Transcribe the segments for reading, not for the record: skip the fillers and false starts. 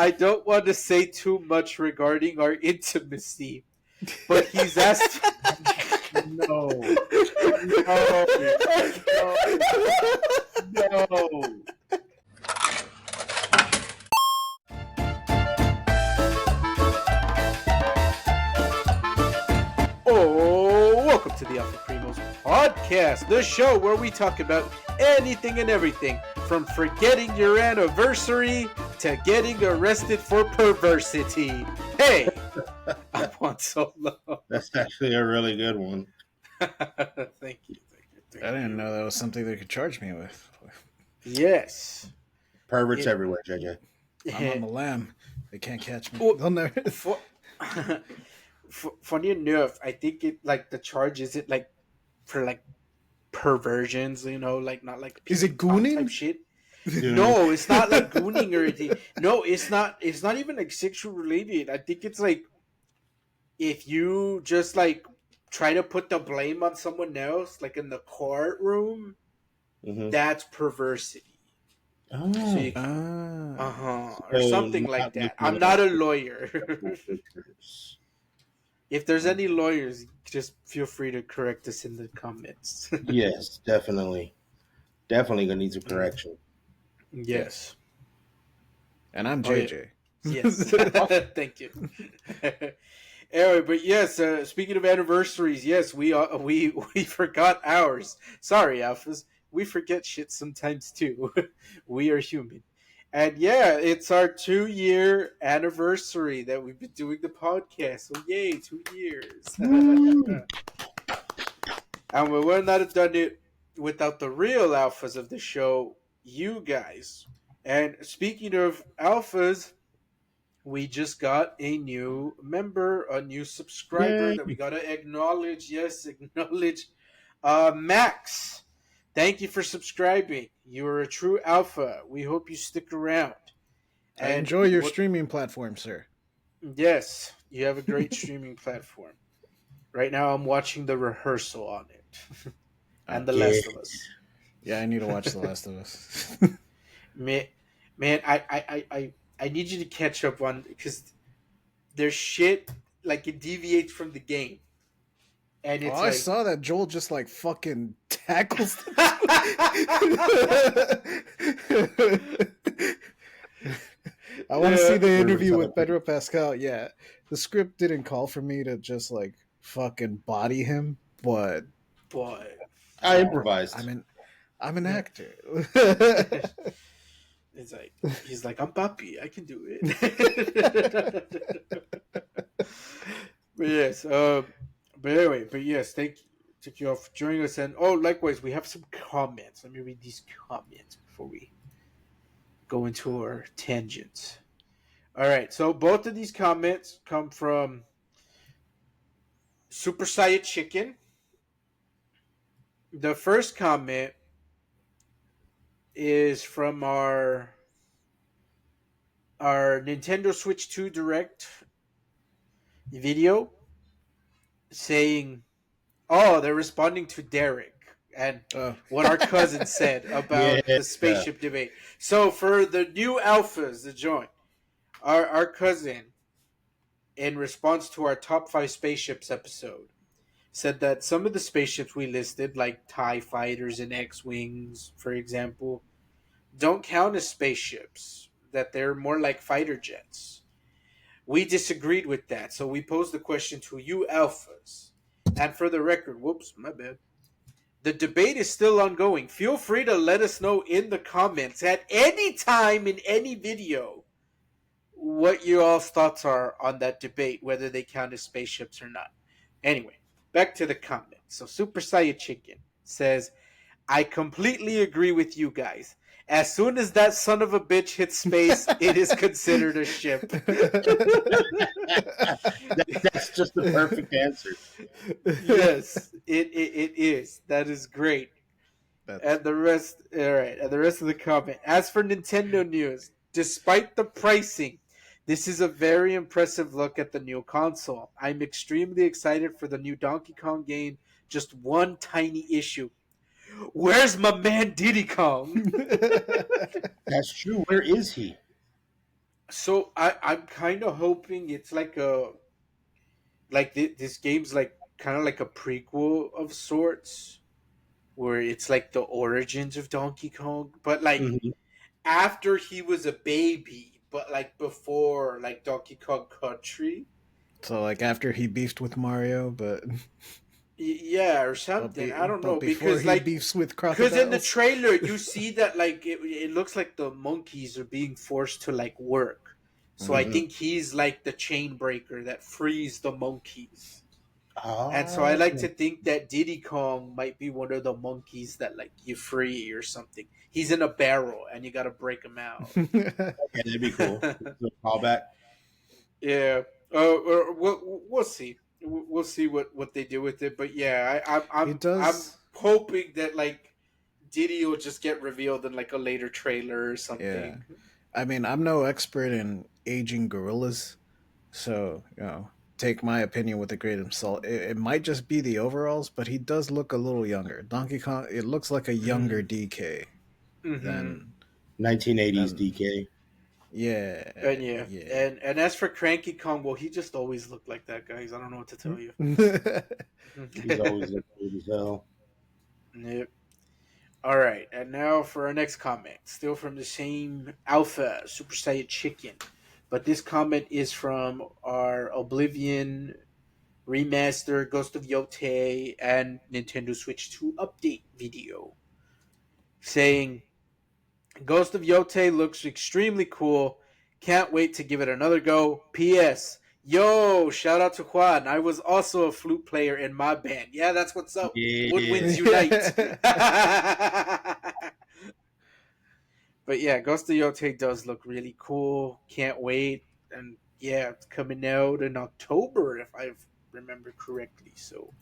I don't want to say too much regarding our intimacy, but he's asked. No. No. No. No. Oh, welcome to the Alpha Primos podcast, the show where we talk about anything and everything from forgetting your anniversary to getting arrested for perversity. Hey, I'm Juan Solo. That's actually a really good one. Thank you. I didn't know that was something they could charge me with. Yes. Perverts everywhere, JJ. I'm on the lam. They can't catch me. Well, They'll never. Funny enough, I think it like the charge is it like for like perversions, like not like is it gooning type shit. No, it's not like gooning or anything. No, it's not. It's not even like sexual related. I think it's like if you just like try to put the blame on someone else, like in the courtroom, that's perversity. Oh, so you, or something like that. I'm not a lawyer. If there's any lawyers, just feel free to correct us in the comments. Yes, definitely. Definitely gonna need some correction. Yes. And I'm JJ. Yes. Thank you. Anyway, but yes, speaking of anniversaries, yes, we forgot ours. Sorry, Alphas. We forget shit sometimes too. We are human. And yeah, it's our 2-year anniversary that we've been doing the podcast. So yay, 2 years. And we would not have done it without the real alphas of the show, you guys. And speaking of alphas, we just got a new member, a new subscriber that we got to acknowledge. Yes, acknowledge. Max. Thank you for subscribing. You are a true alpha. We hope you stick around. I enjoy your streaming platform, sir. Yes, you have a great streaming platform. Right now, I'm watching The Rehearsal on it. And The Last of Us. Yeah, I need to watch The Last of Us. Man, I need you to catch up on, because there's shit, like it deviates from the game. And it's I saw that Joel just like fucking tackles. I want to see the interview with Pedro Pascal. Yeah, the script didn't call for me to just like fucking body him, but I improvised. I'm an actor. It's like he's like, I'm Papi, I can do it. But yes, but anyway, thank you all for joining us. And likewise, we have some comments. Let me read these comments before we go into our tangents. All right, so both of these comments come from Super Saiyan Chicken. The first comment is from our Nintendo Switch 2 Direct video, saying, they're responding to Derek and what our cousin said about the spaceship debate. So for the new alphas that join, our cousin, in response to our top 5 spaceships episode, said that some of the spaceships we listed, like TIE fighters and X-Wings, for example, don't count as spaceships, that they're more like fighter jets. We disagreed with that, so we posed the question to you alphas. And for the record, whoops, my bad. The debate is still ongoing. Feel free to let us know in the comments at any time in any video what your all's thoughts are on that debate, whether they count as spaceships or not. Anyway, back to the comment. So Super Saiyan Chicken says, I completely agree with you guys. As soon as that son of a bitch hits space, it is considered a ship. That's just the perfect answer. Yes, it is. That is great. And the rest, all right. And the rest of the comment. As for Nintendo news, despite the pricing, this is a very impressive look at the new console. I'm extremely excited for the new Donkey Kong game. Just one tiny issue. Where's my man Diddy Kong? That's true. Where is he? So I'm kind of hoping it's like a this game's like kind of like a prequel of sorts, where it's like the origins of Donkey Kong, but like Hmm. after he was a baby, but like before like Donkey Kong Country. So like after he beefed with Mario, Yeah, or something. I don't but know before because he like beefs with because in the crocodiles. trailer you see that like it looks like the monkeys are being forced to like work. So I Mm. Hmm. think he's like the chain breaker that frees the monkeys. And so I Oh, like to think that Diddy Kong might be one of the monkeys that like you free or something. He's in a barrel and you got to break him out. yeah, that'd be cool. Good callback. Yeah. We'll see. We'll see what they do with it. But yeah, he I'm does. hoping that like Diddy will just get revealed in like a later trailer or Yeah. something. I mean, I'm no expert in aging gorillas, so take my opinion with a grain of salt. It might just be the overalls, but he does look a little younger. Donkey Kong. It looks like a younger Mm-hmm. DK Mm-hmm. than 1980s than. DK. And Yeah, yeah, yeah. and as for Cranky Kong, well, he just always looked like that, guys. I don't know what to tell you. He's always looked old as hell. Yep. All right, and now for our next comment, still from the same Alpha Super Saiyan Chicken, but this comment is from our Oblivion remaster, Ghost of Yote, and Nintendo Switch 2 update video, saying Ghost of Yote looks extremely cool. Can't wait to give it another go. P.S. Yo, shout out to Juan. I was also a flute player in my band. Yeah, that's what's up. Yeah. Woodwinds unite. But yeah, Ghost of Yote does look really cool. Can't wait. And yeah, it's coming out in October if I remember correctly. So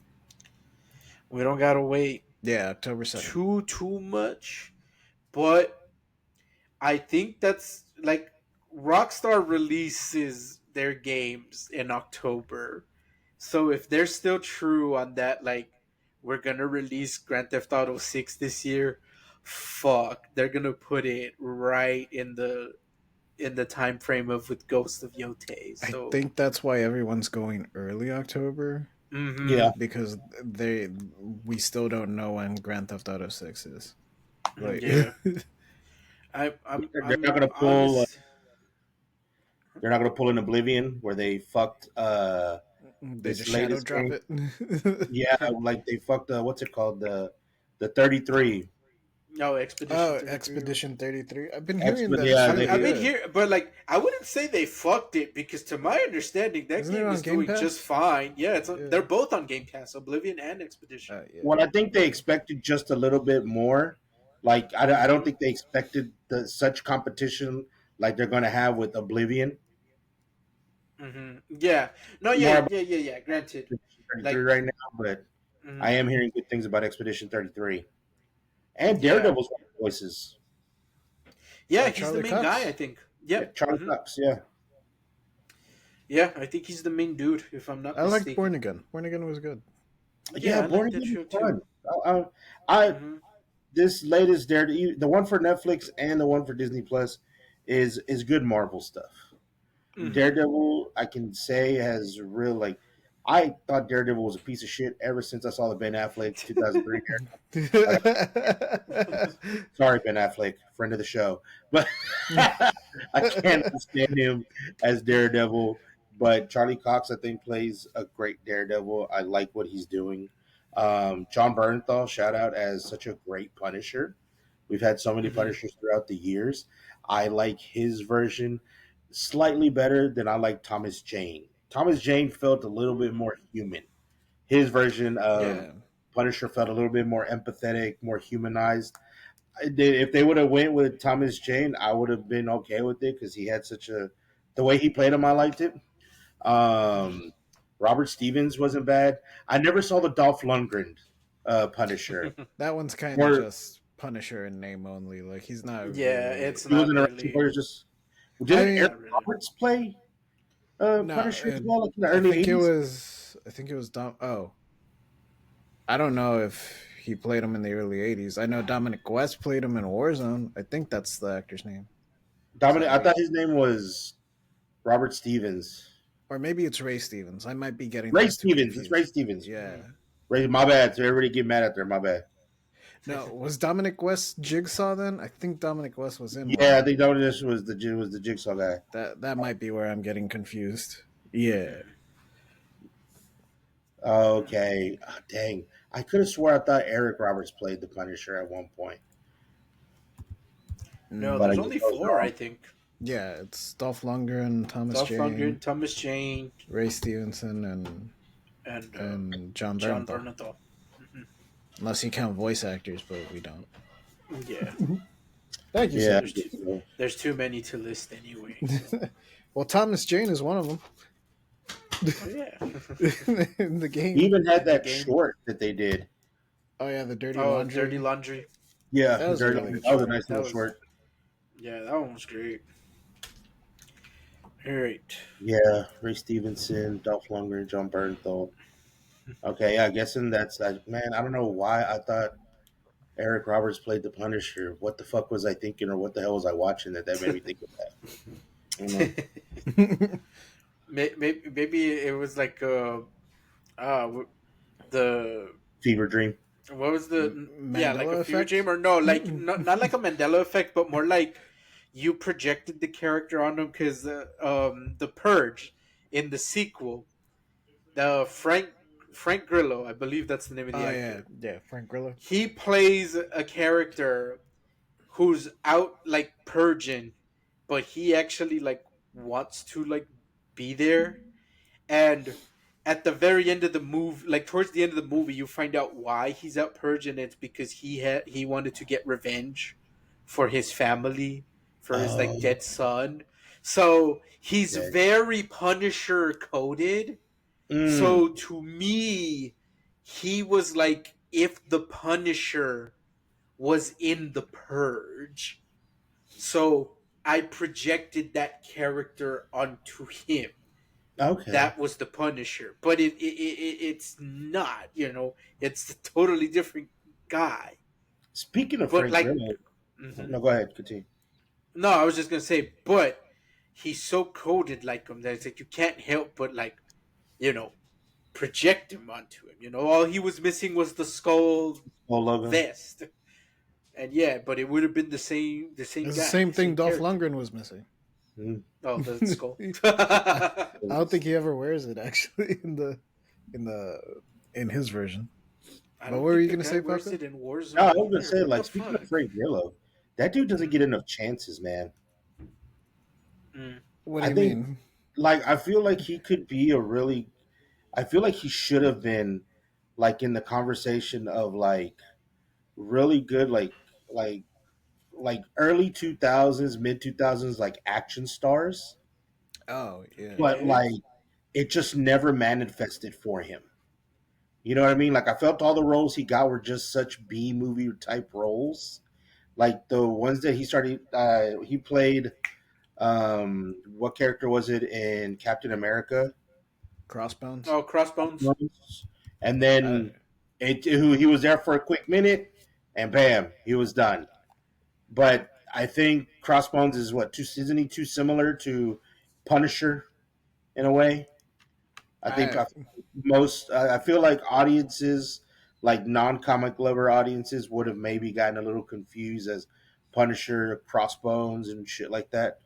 we don't gotta wait Yeah, October 2nd. too much. But I think that's like Rockstar releases their games in October. So if they're still true on that, like we're gonna release Grand Theft Auto 6 this year, fuck, they're gonna put it right in the time frame of with Ghost of Yote. I So think that's why everyone's going early October mm-hmm. Yeah. because we still don't know when Grand Theft Auto 6 is. Like Yeah. They're not I'm gonna pull. honest. They're not gonna pull an Oblivion where they fucked they this just shadow latest drop game. it. Yeah, like they fucked what's it called, the 33. No, Expedition Oh, 33 or Expedition whatever. 33. I've been hearing that it's Yeah, really I've been good. here, but like I wouldn't say they fucked it because, to my understanding, that Isn't it game on is Game doing just Pass? fine. Yeah, Yeah. they're both on Game Pass, Oblivion and Expedition. Yeah. what I think they expected just a little bit more. Like I don't Mm-hmm. think they expected such competition like they're gonna have with Oblivion. Mm-hmm. Yeah. No. More Yeah. about Yeah. Yeah. Yeah. Granted, Expedition 33 like. right now, but I Mm-hmm. am hearing good things about Expedition 33 and Yeah. Daredevil's voices. Yeah. He's the Charlie main guy, Cox. I think. Yeah, Yep. Charlie Mm-hmm. Cox. Yeah, Yeah, I think he's the main dude, if I'm not I liked Born mistaken. Again. Born Again was good. Yeah, yeah. I Born like that Again show is too. fun. I Mm-hmm. this latest Daredevil, the one for Netflix and the one for Disney Plus, is good Marvel stuff. Mm-hmm. Daredevil, I can say, has real like. I thought Daredevil was a piece of shit ever since I saw the Ben Affleck 2003 Daredevil. Like, sorry, Ben Affleck, friend of the show, but I can't stand him as Daredevil. But Charlie Cox, I think, plays a great Daredevil. I like what he's doing. John Bernthal, shout out as such a great Punisher. We've had so many Mm-hmm. Punishers throughout the years. I like his version slightly better than I like Thomas Jane. Thomas Jane felt a little bit more human. His version of Yeah. Punisher felt a little bit more empathetic, more humanized. If they would have went with Thomas Jane, I would have been okay with it because he had such a the way he played him. I liked it. Mm-hmm. Um, Robert Stevens wasn't bad. I never saw the Dolph Lundgren Punisher. That one's kind of Or just Punisher in name only. Like he's not Yeah, really. it's he not wasn't around too really. much. Just I didn't Eric mean, Not really. Roberts play no. Punisher as well, like in the I early think it '80s? was. I think it was Dom. Oh, I don't know if he played him in the early '80s. I know Dominic West played him in Warzone. I think that's the actor's name. Is Dominic, that I right? thought his name was. Robert Stevens. Or maybe it's Ray Stevens. I might be getting Ray those two Stevens. It's Ray confused. Stevens. Yeah. Ray, my bad. So everybody get mad at there. My bad. No, was Dominic West Jigsaw then? I think Dominic West was in Yeah, I one. think that was the Jigsaw guy. That might be where I'm getting confused. Yeah. Okay. Ah, dang. I could have swore I thought Eric Roberts played the Punisher at one point, No, but I there's Mm, guess only I was four, I wrong. think. yeah, it's Dolph Lundgren, Thomas Dolph Lundgren, Jane, Thomas Jane, Ray Stevenson, and and John John Bernthal. Bernthal. Hmm. Unless you count voice actors, but we don't. Yeah, Thank you, Yeah. sir. there's too, there's too many to list anyway. Well, Thomas Jane is one of them Oh yeah, in the He game. even had in the that game. short that they did. Oh yeah, the Dirty Oh, Dirty Laundry. Laundry. Yeah, That was a Dirty. really good That was a short. nice That little was short. Yeah, that one was great. All right. Yeah, Ray Stevenson, Dolph Lundgren, John Bernthal. Okay, yeah, guessing that's that. Man, I don't know why I thought Eric Roberts played the Punisher. What the fuck was I thinking, or what the hell was I watching that made me think of that? I don't know. Maybe it was like the Fever Dream. what was the yeah, like a Mandela fever dream, effect. or no, like not like a Mandela effect, but more like you projected the character on him because the Purge in the sequel, the Frank Grillo, I believe that's the name of the Oh yeah, actor. yeah, Frank Grillo. He plays a character who's out like purging, but he actually like wants to like be there. And at the very end of the movie, like towards the end of the movie, you find out why he's out purging. It's because he wanted to get revenge for his family, for his like Oh, dead son. So he's okay. very Punisher coded. Mm, So to me, he was like if the Punisher was in the Purge. So I projected that character onto him. okay. That was the Punisher, but it's not. It's a totally different guy. Speaking of But Frank like, Grillo, mhm. no, go ahead, continue. No, I was just gonna say, but he's so coded like him that it's like you can't help but like you know project him onto him. All he was missing was the skull Oh, logo. vest, and yeah, but it would have been the same It's the guy, same thing same Dolph character. Lundgren was missing. Mm. Oh, the skull. I, I I don't think he ever wears it actually in the in his version. But what don't were think you the gonna guy say, wears Paco? it in No, I Warzone was gonna either. say, What like, the speaking of fuck? Frank Grillo, that dude doesn't get enough chances, man. Mm. What do I you think, mean? like, I feel like he could be a really. I feel like he should have been, like, in the conversation of like really good, like like early 2000s, mid 2000s, like action stars, Oh yeah, but Okay. like it just never manifested for him. You know what I mean? Like I felt all the roles he got were just such B movie type roles. Like the ones that he started, he played. What character was it in Captain America? Crossbones. Oh, Crossbones. And Uh, then who he was there for a quick minute, and bam, he was done. But I think Crossbones is what too isn't he too similar to Punisher in a way? I think I most I feel like audiences, like non-comic lover audiences, would have maybe gotten a little confused as Punisher, Crossbones, and shit like that.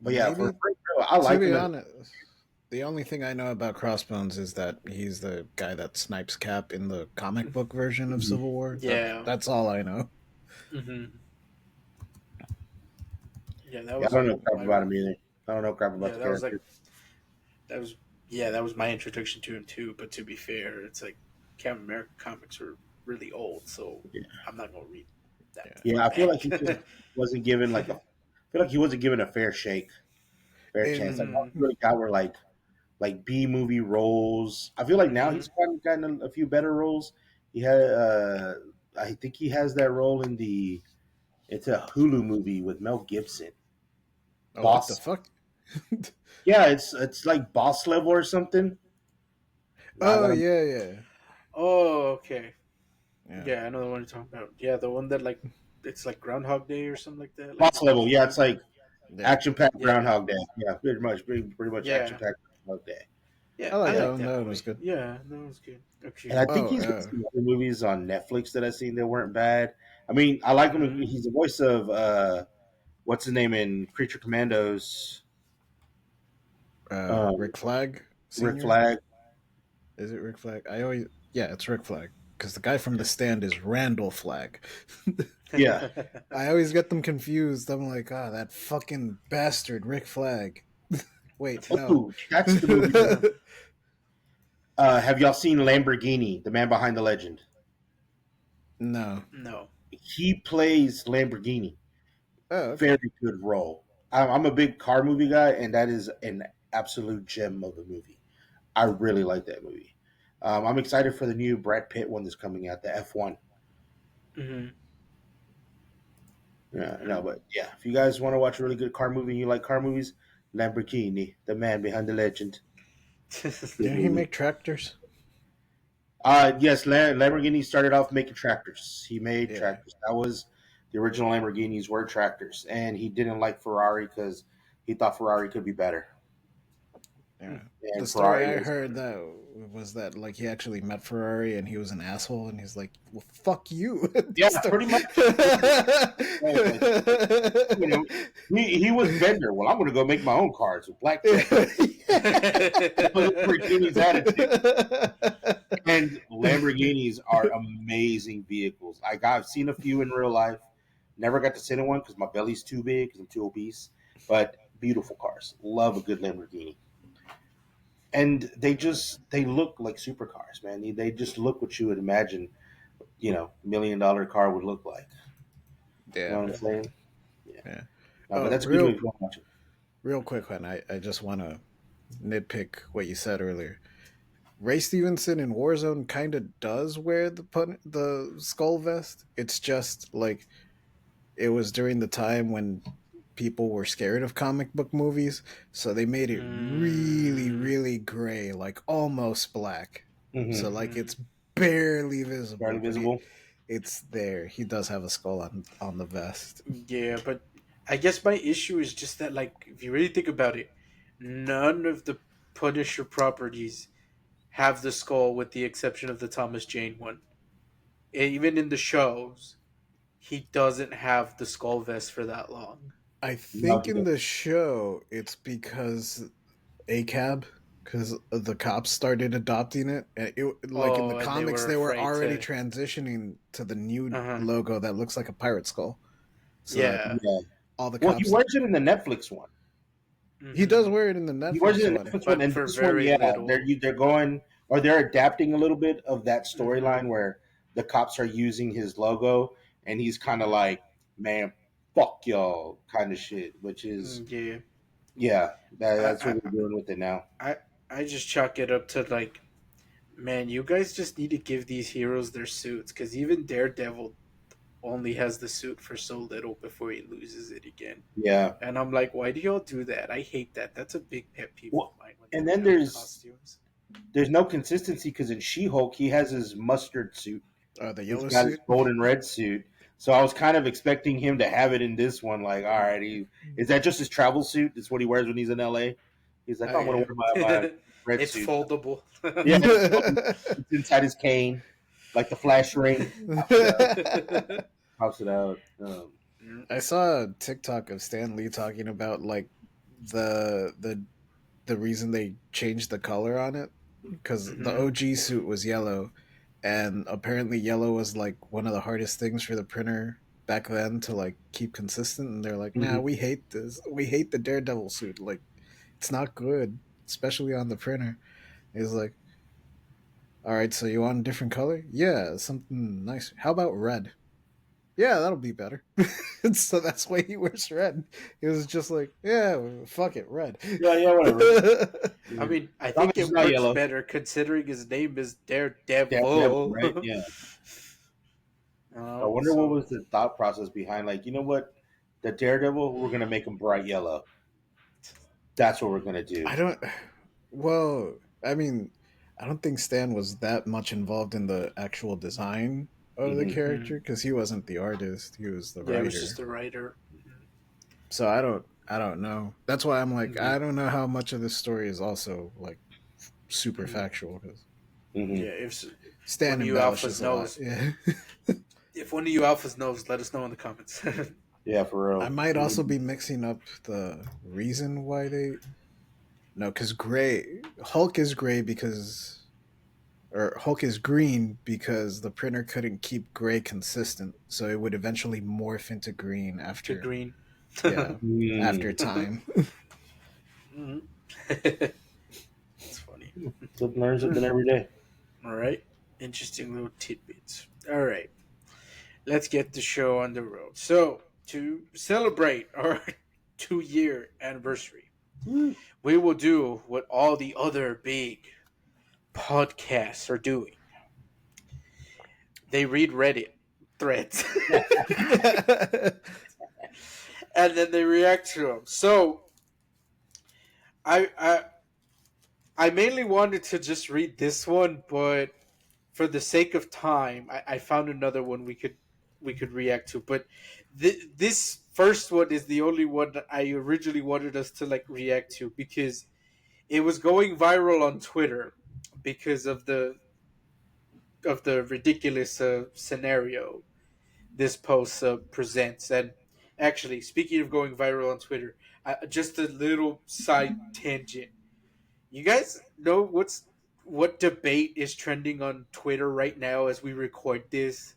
But yeah, for maybe Frank Grillo, I to like be him as honest, the only thing I know about Crossbones is that he's the guy that snipes Cap in the comic book version of Civil War. Yeah. That's all I know. Hmm. Yeah, that yeah, I was don't know crap my. about him either. I don't know crap about Yeah, the that was like character. that was yeah, that was my introduction to him too. But to be fair, it's like Captain America comics are really old, so Yeah, I'm not gonna read that Yeah. yeah, far I feel like back. he just wasn't given like a. I feel like he wasn't given a fair shake, fair chance. Like all In Hmm. he really got were like B movie roles. I feel like now Hmm. he's gotten a few better roles. He had, I think he has that role in the. It's a Hulu movie with Mel Gibson. oh, what the Boss. fuck? Yeah, it's like Boss Level or something. I Oh gotta yeah, yeah, Oh, okay. yeah. Yeah, I know the one you're talking about. Yeah, the one that like it's like Groundhog Day or something like that. Like Boss it goes Level. Yeah, through. it's like Yeah, Action packed Yeah, Groundhog Day. Yeah, pretty much action yeah, packed Groundhog Day. yeah. I I like that like one. that That one was movie. good. Yeah, that was good. And Actually, I think Oh, he's got some other movies on Netflix that I've seen that weren't bad. I mean, I like him. mm-hmm. He's the voice of what's his name in Creature Commandos? Um, Rick Flag Rick Senior. Flag. Is it Rick Flag? I always yeah, it's Rick Flag because the guy from The Yeah. Stand is Randall Flag. Yeah. I always get them confused. I'm like, ah, that fucking bastard, Rick Flag. Wait, no. Oh, that's the movie. Have y'all seen Lamborghini, the man behind the legend? No. No. He plays Lamborghini. Oh, okay. Very good role. I'm a big car movie guy, and that is an absolute gem of a movie. I really like that movie. I'm excited for the new Brad Pitt one that's coming out, the F1. Mm-hmm. Yeah, no, but yeah, if you guys want to watch a really good car movie and you like car movies, Lamborghini, the man behind the legend. Good Didn't he movie. make tractors? Yes, Lamborghini started off making tractors. He made Yeah. tractors. That was the original Lamborghinis were tractors, and he didn't like Ferrari because he thought Ferrari could be better. Yeah. The And story Ferrari I was heard that was that like he actually met Ferrari and he was an asshole and he's like, well, fuck you. yeah, pretty much. Like, you know, he was Bender. Well, I'm going to go make my own cars with black tech. That was Lamborghini's attitude. And Lamborghinis are amazing vehicles. I've seen a few in real life. Never got to sit in one because my belly's too big because I'm too obese. But beautiful cars. Love a good Lamborghini. And they look like supercars, man. They just look what you would imagine, $1 million car would look like. You know Yeah. what I'm saying? Yeah. Yeah. No, but Oh, that's a good movie if you want to watch it. real quick one. I just want to nitpick what you said earlier. Ray Stevenson in Warzone kind of does wear the skull vest. It's just like it was during the time when people were scared of comic book movies, so they made it really, Mm, really gray, like almost black. So Mm-hmm. like mm. it's barely Barely visible, but visible. it's there. He does have a skull on the vest. Yeah, but I guess my issue is just that, like, if you really think about it, none of the Punisher properties have the skull, with the exception of the Thomas Jane one. And even in the shows, he doesn't have the skull vest for that long. I No, think he in doesn't. the show it's because ACAB because the cops started adopting it. And like in the Oh, and they comics, were they were afraid already to. transitioning to the new Uh huh. logo that looks like a pirate skull. So Yeah. Yeah. all the Well, he cops, wears it in the Netflix one. he does Hmm. wear it in the He wears it Netflix in the one. Netflix one, But and for this one, very yeah, little. they're going or they're adapting a little bit of that Hmm. storyline where the cops are using his logo, and he's kind of like, "Man, fuck y'all," kind of shit. Which is, Yeah. yeah, that's I, what they're doing with it now. I, I just chalk it up to, like, man, you guys just need to give these heroes their suits, because even Daredevil only has the suit for so little before he loses it again. Yeah. And I'm like, why do y'all do that? I hate that. That's a big pet peeve of Well, mine when they and do then that with there's costumes. there's no consistency because in She-Hulk he has his mustard suit. The He's yellow got his suit. golden red suit. So I was kind of expecting him to have it in this one. Like, all right, is that just his travel suit? That's what he wears when he's in LA. He's like, Oh oh, I'm gonna yeah. wear my red It's suit. foldable. Yeah, it's inside his cane, like the flash ring. Pops it out. I saw a TikTok of Stan Lee talking about like the the the reason they changed the color on it because the Mhm. OG suit was yellow, and apparently yellow was like one of the hardest things for the printer back then to like keep consistent. And they're like, "Nah, Mhm. we hate this. We hate the Daredevil suit. Like, it's not good, especially on the printer." It's like, all right, so you want a different color? Yeah, something nice. How about red? Yeah, that'll be better. And so that's why he wears red. It was just like, yeah, fuck it, red. Yeah, yeah, whatever. I Yeah. mean, I As long think as it's it not works yellow. better considering his name is Daredevil, Daredevil. right? Yeah. I wonder what So was the thought process behind, like, you know what? The Daredevil, we're gonna make him bright yellow. That's what we're gonna do. I don't. Well, I mean, I don't think Stan was that much involved in the actual design of the Hmm. mhm. character because he wasn't the artist; he was the Yeah, it was just writer. the writer. Mhm. So I don't. I don't know. That's why I'm like, Mhm. I don't know how much of this story is also like super Mhm. factual because Hmm. Yeah, if Stan one of you alphas embellishes a lot. knows, Yeah. if one of you alphas knows, let us know in the comments. Yeah, for I real. might also be mixing up the reason why they no, because gray Hulk is gray because or Hulk is green because the printer couldn't keep gray consistent, so it would eventually morph into green to after green. yeah after Mm. time. Mhm. That's funny. Flip learn something every day. All right. Interesting little tidbits. All right. Let's get the show on the road. So, to celebrate our 2-year anniversary, Woo. we will do what all the other big podcasts are doing. They read Reddit threads and then they react to them. So, I, I I mainly wanted to just read this one, but for the sake of time, I found another one we could react to. But this first one is the only one that I originally wanted us to like react to because it was going viral on Twitter because of the ridiculous scenario this post presents. And actually, speaking of going viral on Twitter, just a little side tangent. You guys know what debate is trending on Twitter right now as we record this?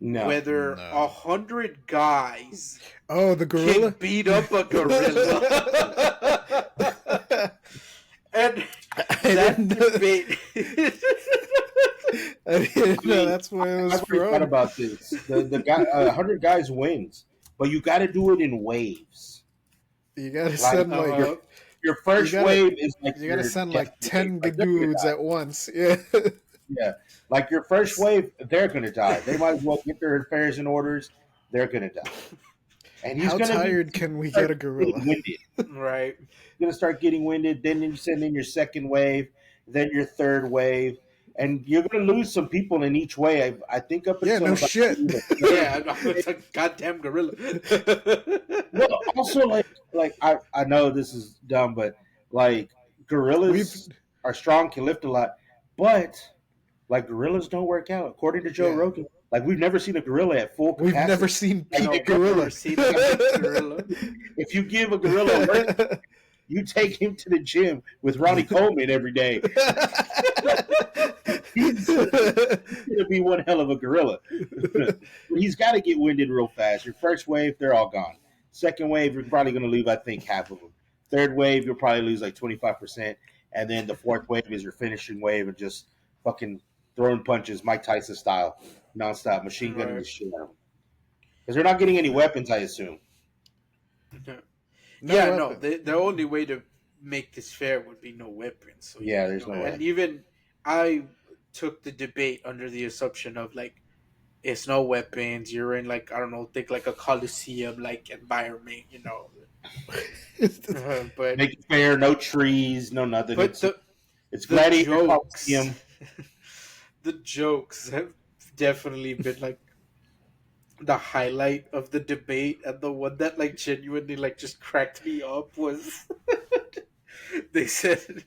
No. Whether a No. 100 guys Oh, the can gorilla. beat up a gorilla, and I that didn't know. debate. I I didn't know mean, that's where it I was forgot from. about this. The guy, 100 guys wins, but you got to do it in waves. You gotta Like send like your uh, your you first gotta wave is like you gotta your send death like wave. 10 Like they're gonna dudes die. at once. Yeah. Yeah, like your first wave, they're gonna die. They might as well get their affairs in orders. They're gonna die, and he's How gonna be tired can we get start a getting gorilla? winded. right. You're gonna start getting winded. Then you send in your second wave, then your third wave, and you're gonna lose some people in each wave. I think up Yeah, until no about shit. the third. Yeah, it's a goddamn gorilla. Well, also like I know this is dumb, but like we've gorillas are strong, can lift a lot, but like gorillas don't work out according to Joe yeah. Rogan. Like we've never seen a gorilla at full We've never capacity. seen Like No, peak we've never gorilla. seen a peak gorilla. if you give a gorilla a work, you take him to the gym with Ronnie Coleman every day. He's gonna be one hell of a gorilla. He's got to get winded real fast. Your first wave, they're all gone. Second wave, you're probably gonna leave, I think, half of them. Third wave, you'll probably lose like 25%, and then the fourth wave is your finishing wave and just fucking throwing punches, Mike Tyson style, nonstop, machine gunning Right. the shit out of them. Because they're not getting any weapons, I assume. No Yeah, no. weapon. The only way to make this fair would be no weapons. So yeah, Yeah, there's no and way. even I took the debate under the assumption of like it's no weapons. You're in like I don't know, think like a coliseum like environment. But Make it fair, no trees, no nothing. but It's the Gladiator jokes, Coliseum. the jokes have definitely been like the highlight of the debate, and the one that like genuinely like just cracked me up was they said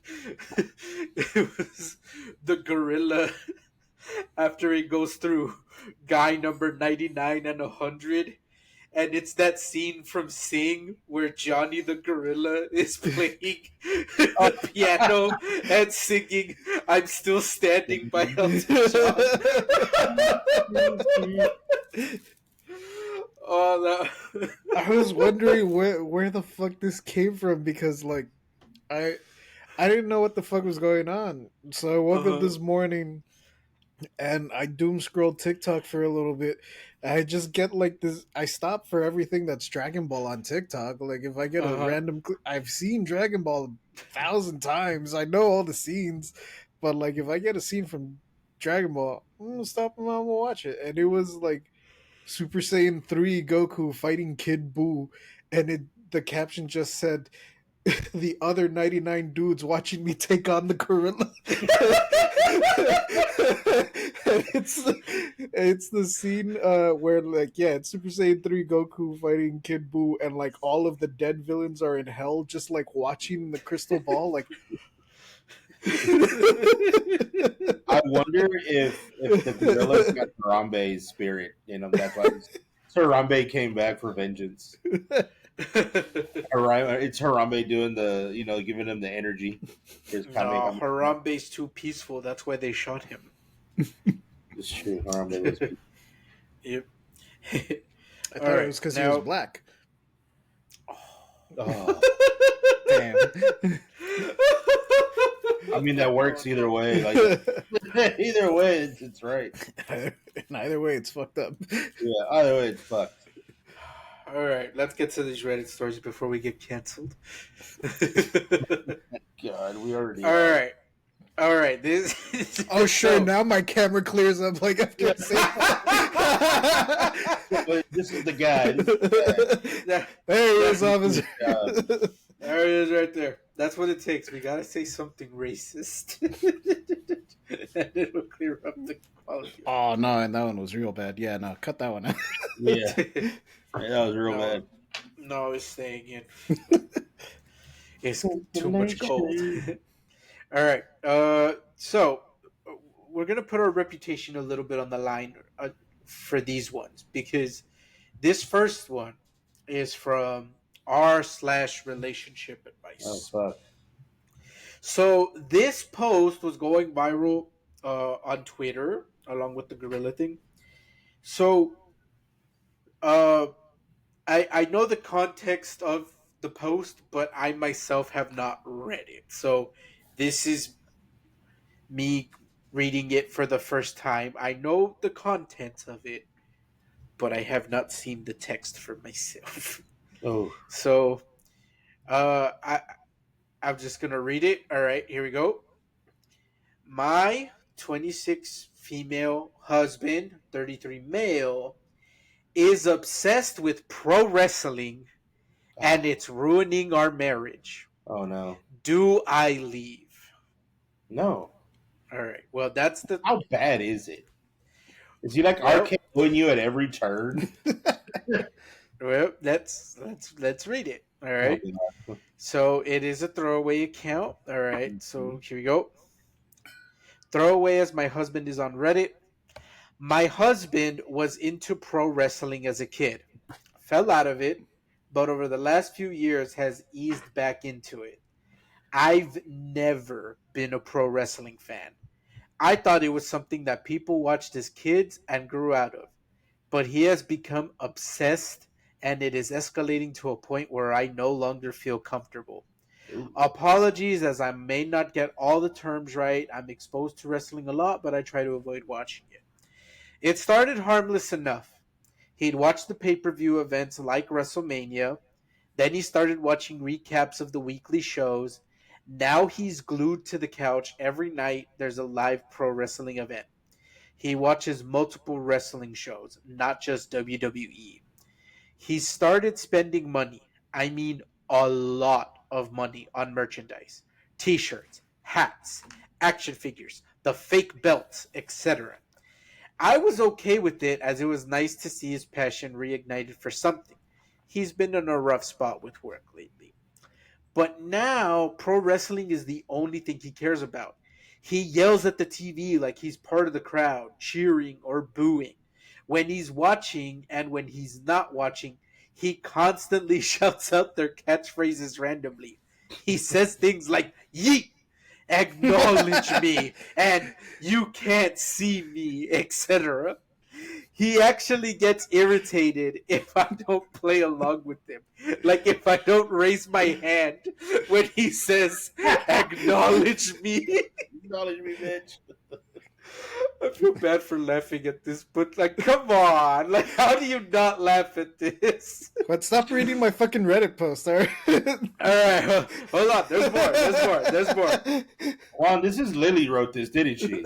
it was the gorilla after he goes through guy number 99 and 100, and it's that scene from Sing where Johnny the gorilla is playing Oh, the piano and singing I'm Still Standing by Elton John. Oh, that. I was wondering where the fuck this came from because like I I didn't know what the fuck was going on. So I woke up Uh-huh. this morning and I doom scrolled TikTok for a little bit. I just get like this. I stop for everything that's Dragon Ball on TikTok. Like if I get a Uh-huh. random, I've seen Dragon Ball 1,000 times. I know all the scenes, but like if I get a scene from Dragon Ball, I'm gonna stop and I'm gonna watch it. And it was like Super Saiyan 3 Goku fighting Kid Buu, and the caption just said the other 99 dudes watching me take on the gorilla. And it's the scene where like it's Super Saiyan 3 Goku fighting Kid Buu, and like all of the dead villains are in hell just like watching the crystal ball like I wonder if the gorillas got Harambe's spirit in them. That's why Harambe came back for vengeance. It's Harambe doing giving him the energy. No, Harambe's too peaceful. That's why they shot him. It's true. Harambe was. Yep. I thought it was because he was black. Oh. Damn. I mean, that works either way. Like either way, it's right. Either way, it's fucked up. Yeah, either way, it's fucked. All right, let's get to these Reddit stories before we get canceled. God, we already. All right. This. Oh, sure. Now my camera clears up. Like after But this is the guy. There he is, officer. There he is, right there. That's what it takes. We gotta say something racist, and it'll clear up the quality. Oh no, and that one was real bad. Yeah, no, cut that one out. Yeah, that was real bad. No, it's staying in. It's too much gold. All right. So we're gonna put our reputation a little bit on the line for these ones, because this first one is from r/relationship advice. Oh fuck. So this post was going viral on Twitter along with the gorilla thing. So I know the context of the post, but I myself have not read it. So this is me reading it for the first time. I know the contents of it, but I have not seen the text for myself. Oh. So I'm just gonna read it. All right, here we go. My 26 female husband, 33 male, is obsessed with pro wrestling, and it's ruining our marriage. Oh no. Do I leave? No. All right. Well, that's the. How bad is it? Is he like RKOing you at every turn? Well, let's read it. All right. Oh, so it is a throwaway account. All right. So here we go. Throwaway, as my husband is on Reddit. My husband was into pro wrestling as a kid. Fell out of it, but over the last few years has eased back into it. I've never been a pro wrestling fan. I thought it was something that people watched as kids and grew out of. But he has become obsessed, and it is escalating to a point where I no longer feel comfortable. Apologies, as I may not get all the terms right. I'm exposed to wrestling a lot, but I try to avoid watching it. It started harmless enough. He'd watch the pay-per-view events like WrestleMania. Then he started watching recaps of the weekly shows. Now he's glued to the couch every night there's a live pro wrestling event. He watches multiple wrestling shows, not just WWE. He started spending money, I mean a lot of money, on merchandise. T-shirts, hats, action figures, the fake belts, etc. I was okay with it, as it was nice to see his passion reignited for something. He's been in a rough spot with work lately. But now, pro wrestling is the only thing he cares about. He yells at the TV like he's part of the crowd, cheering or booing. When he's watching and when he's not watching, he constantly shouts out their catchphrases randomly. He says things like, yeet, acknowledge me, and you can't see me, etc. He actually gets irritated if I don't play along with him. Like if I don't raise my hand when he says, acknowledge me. Acknowledge me, bitch. I feel bad for laughing at this, but like, come on. Like, how do you not laugh at this? But stop reading my fucking Reddit post, alright? Alright, hold on. There's more. Juan, this is Lily wrote this, didn't she?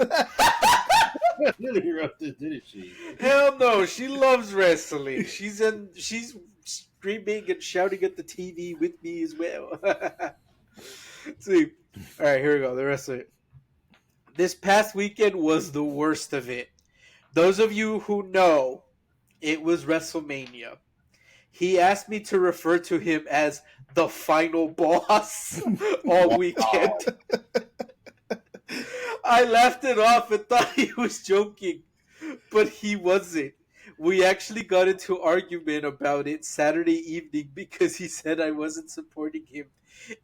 Lily wrote this, didn't she? Hell no, she loves wrestling. She's screaming and shouting at the TV with me as well. See, all right, here we go. The rest of it. This past weekend was the worst of it. Those of you who know, it was WrestleMania. He asked me to refer to him as the final boss all weekend. Wow. I laughed it off and thought he was joking, but he wasn't. We actually got into argument about it Saturday evening because he said I wasn't supporting him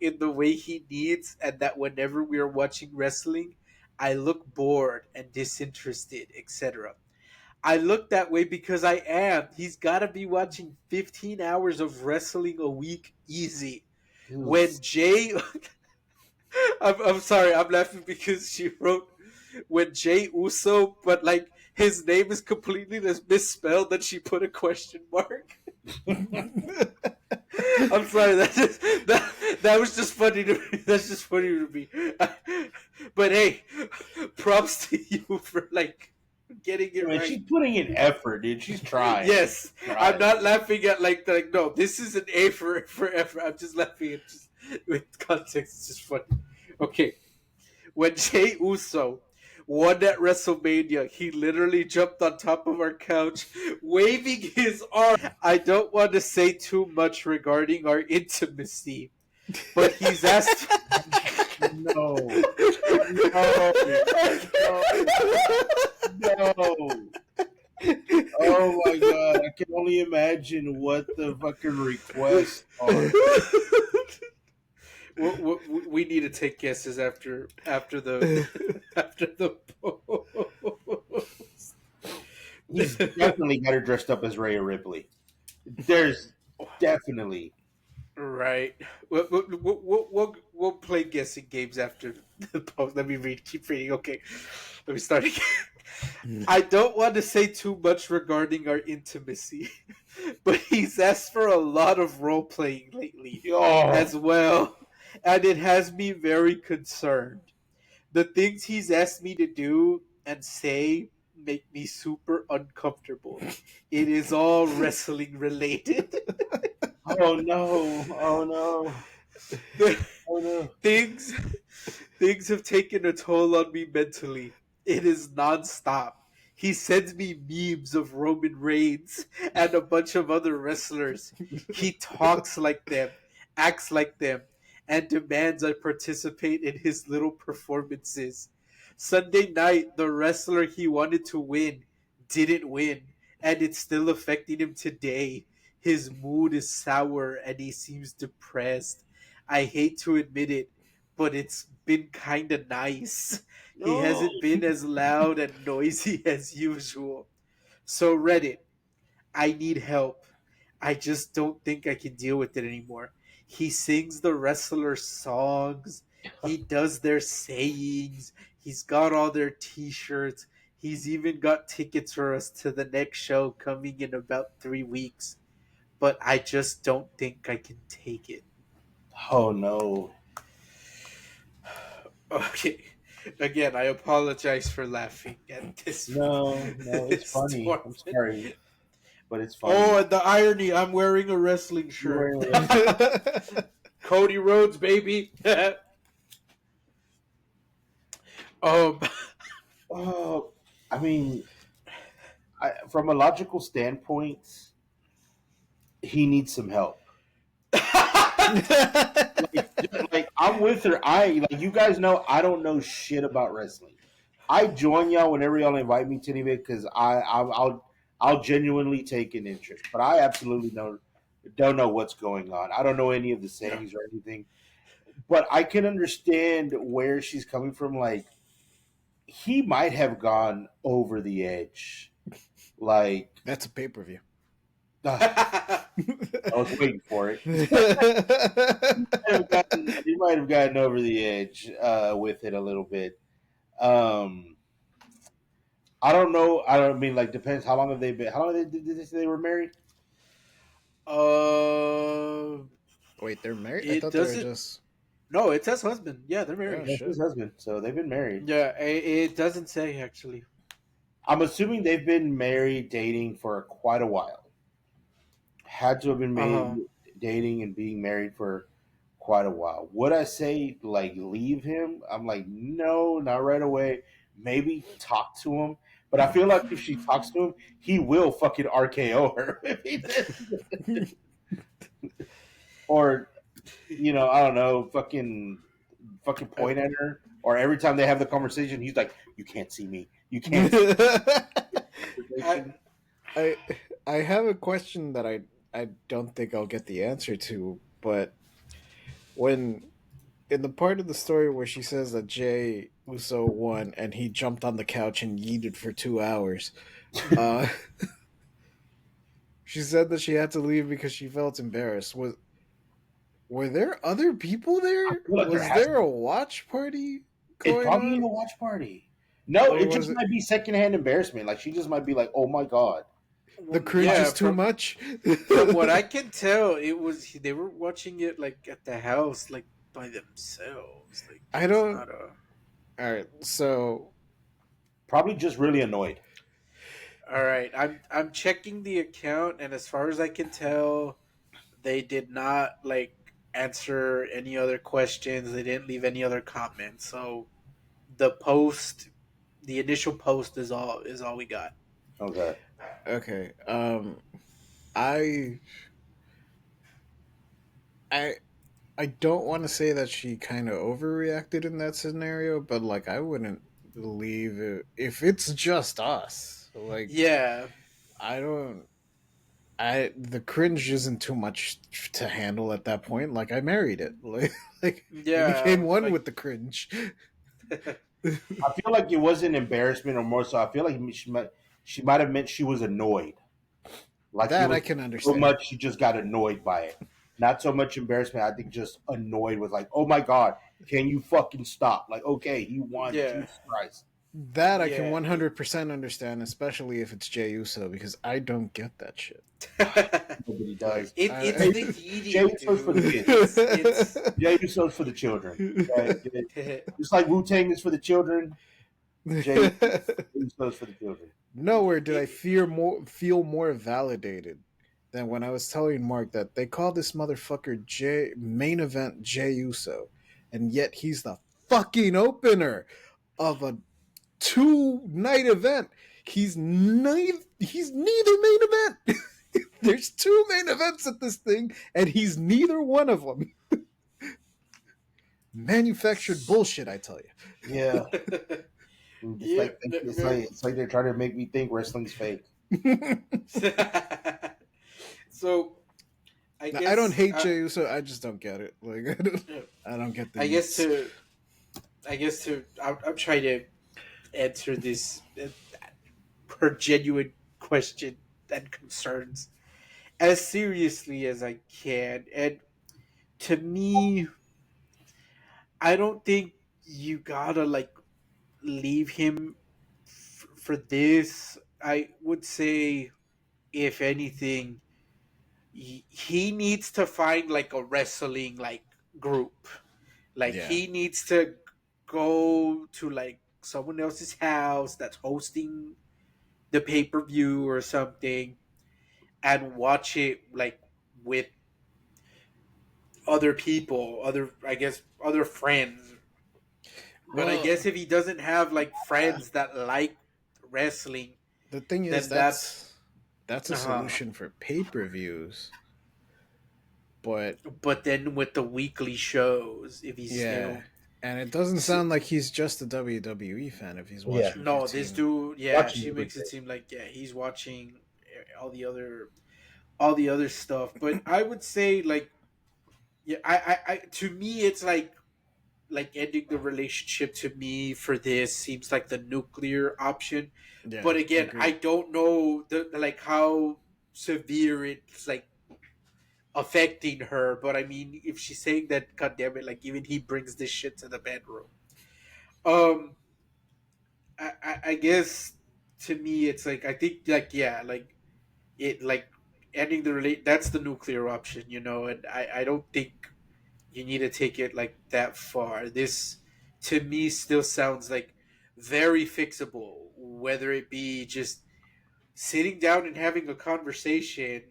in the way he needs, and that whenever we are watching wrestling, I look bored and disinterested, etc. I look that way because I am. He's got to be watching 15 hours of wrestling a week easy. When Jay I'm sorry, I'm laughing because she wrote when Jay Uso, but like his name is completely misspelled, and she put a question mark. I'm sorry, that was just funny to me. That's just funny to me. But hey, props to you for like getting it right. She's putting in effort, dude. She's trying. Yes, I'm not laughing at like no. This is an A for effort. I'm just laughing at just with context. It's just funny. Okay, when Jey Uso won at WrestleMania, he literally jumped on top of our couch, waving his arm. I don't want to say too much regarding our intimacy, but he's asked. No. No. No. Oh my god! I can only imagine what the fucking requests are. We need to take guesses after the after the post. He's definitely got her dressed up as Rhea Ripley. There's definitely right. We'll play guessing games after the post. Let me read. Keep reading. Okay, let me start again. I don't want to say too much regarding our intimacy, but he's asked for a lot of role playing lately as well. And it has me very concerned. The things he's asked me to do and say make me super uncomfortable. It is all wrestling related. Oh no! Oh no! Oh no! Things have taken a toll on me mentally. It is nonstop. He sends me memes of Roman Reigns and a bunch of other wrestlers. He talks like them, acts like them, and demands I participate in his little performances. Sunday night, the wrestler he wanted to win didn't win, and it's still affecting him today. His mood is sour and he seems depressed. I hate to admit it, but it's been kind of nice. He No! hasn't been as loud and noisy as usual. So, Reddit, I need help. I just don't think I can deal with it anymore. He sings the wrestler songs. He does their sayings. He's got all their t-shirts. He's even got tickets for us to the next show coming in about 3 weeks. But I just don't think I can take it. Oh no! Okay. Again, I apologize for laughing at this. No, it's funny. I'm sorry, but it's funny. Oh, and the irony, I'm wearing a wrestling shirt. Cody Rhodes, baby. um, Oh, I mean, from a logical standpoint, he needs some help. Like I'm with her. Like you guys know I don't know shit about wrestling. I join y'all whenever y'all invite me to any of it because I'll genuinely take an interest. But I absolutely don't know what's going on. I don't know any of the sayings or anything. But I can understand where she's coming from. Like he might have gone over the edge. Like That's a pay per view. I was waiting for it. He might have gotten over the edge with it a little bit. I don't know. I don't mean like depends. How long have they been? How long did they say they were married? Wait, they're married? I It thought they were doesn't. just. No, it says husband. Yeah, they're married. Oh, That's shit. his husband. So they've been married. Yeah, it doesn't say actually. I'm assuming they've been married, dating for quite a while. had to have been Uh made huh. dating and being married for quite a while. Would I say like leave him? I'm like, no, not right away. Maybe talk to him. But I feel like if she talks to him, he will fucking RKO her. If he did. Or, I don't know, fucking point at her. Or every time they have the conversation, he's like, you can't see me. You can't see I, me. I I have a question that I don't think I'll get the answer to, but when in the part of the story where she says that Jay Uso won and he jumped on the couch and yeeted for 2 hours, uh, she said that she had to leave because she felt embarrassed. Were there other people I there? feel like there Was has there a watch party It going probably ain't a on, watch party. No, or it was just it might be secondhand embarrassment. Like she just might be like, "Oh my god." the well, cringe yeah, is too much? from what I can tell, it was they were watching it like at the house, like by themselves. Like I it's don't. not a. All right, so Probably just really annoyed. All right, I'm checking the account, and as far as I can tell, they did not like answer any other questions. They didn't leave any other comments. So the post, the initial post is all we got. Okay. okay, I I I don't want to say that she kind of overreacted in that scenario, but like I wouldn't believe it if it's just us. Like Yeah, I don't. I the cringe isn't too much to handle at that point. Like I married it. Like I became yeah, one like with the cringe. I feel like it wasn't embarrassment or more so. I feel like she might have meant she was annoyed. Like it That was I can so understand. much she just got annoyed by it. Not so much embarrassment. I think just annoyed with like, "Oh my god, can you fucking stop?" Like, okay, he won. yeah, Jesus Christ. That I can yeah. 100% understand, especially if it's Jey Uso, because I don't get that shit. Nobody Like does. It's I. the Jay eating, Uso's for the dude. kids. It's Jay Uso's for the children. Okay? Just like Wu Tang is for the children, Jay Uso's for the children. Nowhere did I it, feel more validated than when I was telling Mark that they call this motherfucker J main event Jey Uso, and yet he's the fucking opener of a 2 night event. He's neither main event. There's 2 main events at this thing, and he's neither one of them. Manufactured bullshit, I tell Yeah, it's yeah, like it's like they're trying to make me think wrestling's fake. you. so I Now, I don't guess hate Jey Uso. I just don't get it. Like I don't get the I guess eats. to I'm trying to answer this her genuine question and concerns as seriously as I can. And to me, I don't think you gotta like leave him for this. I would say, if anything, he needs to find like a wrestling like group. Like Yeah. he needs to go to like someone else's house that's hosting the pay per view or something and watch it like with other people, other I guess other friends. But I Well, guess if he doesn't have like friends that like wrestling, the thing is, then that's that's a uh, solution for pay-per-views, but but then with the weekly shows, if he's yeah, and it doesn't s- sound like he's just a WWE fan if he's Yeah, watching no, this 15. dude, yeah, watching she makes it everything. seem like yeah, he's watching all the other stuff. But I would say like yeah, I to me it's like ending the relationship to me for this seems like the nuclear option. Yeah, But again, I agreed. don't know like how severe it's like affecting her. But I mean, if she's saying that, god damn it, like even he brings this shit to the bedroom. Um, I guess to me it's like I think like yeah, like it like ending the relate that's the nuclear option, and I don't think you need to take it like that far. This to me still sounds like very fixable, whether it be just sitting down and having a conversation,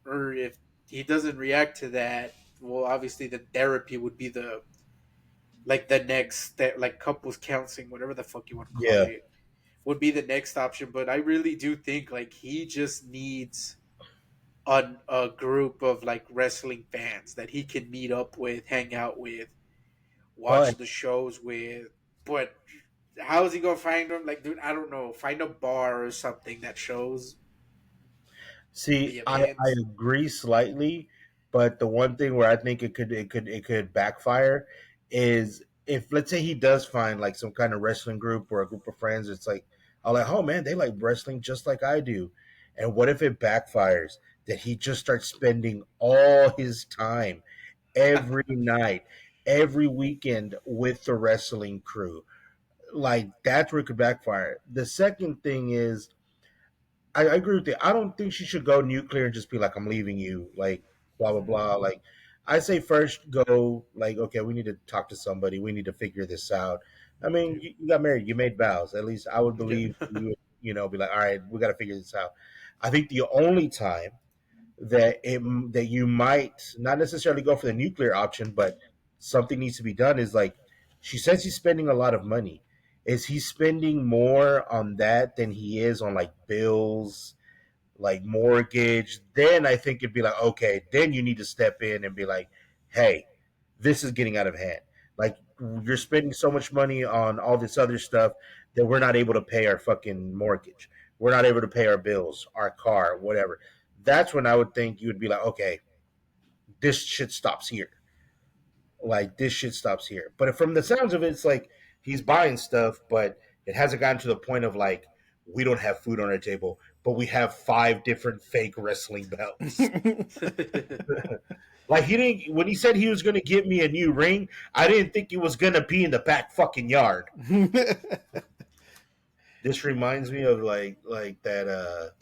or if he doesn't react to that, well, obviously the therapy would be the like the next that like couples counseling, whatever the fuck you want to call Yeah. it, would be the next option. But I really do think like he just needs a group of like wrestling fans that he can meet up with, hang out with, watch But the shows with. But how is he gonna find them? Like, dude, I don't know. Find a bar or something that shows the see, I events. agree slightly, but the one thing where I think it could backfire is if let's say he does find like some kind of wrestling group or a group of friends, it's like I'm like, oh man, they like wrestling just like I do. And what if it backfires that he just starts spending all his time every night, every weekend with the wrestling crew? Like that's where it could backfire. The second thing is I agree with you. I don't think she should go nuclear and just be like, I'm leaving you, like blah blah blah. Like I say first go like, okay, we need to talk to somebody, we need to figure this out. I mean, you got married, you made vows. At least I would Yeah. believe you would, be like, all right, we gotta figure this out. I think the only time that you might not necessarily go for the nuclear option, but something needs to be done is like she says he's spending a lot of money. Is he spending more on that than he is on like bills, like mortgage? Then I think it'd be like, okay, then you need to step in and be like, hey, this is getting out of hand. Like you're spending so much money on all this other stuff that we're not able to pay our fucking mortgage. We're not able to pay our bills, our car, whatever. That's when I would think you would be like, okay, this shit stops here. Like this shit stops here. But from the sounds of it, it's like he's buying stuff, but it hasn't gotten to the point of like we don't have food on our table, but we have five different fake wrestling belts. Like he didn't when he said he was going to give me a new ring. I didn't think it was going to be in the back fucking yard. This reminds me of like that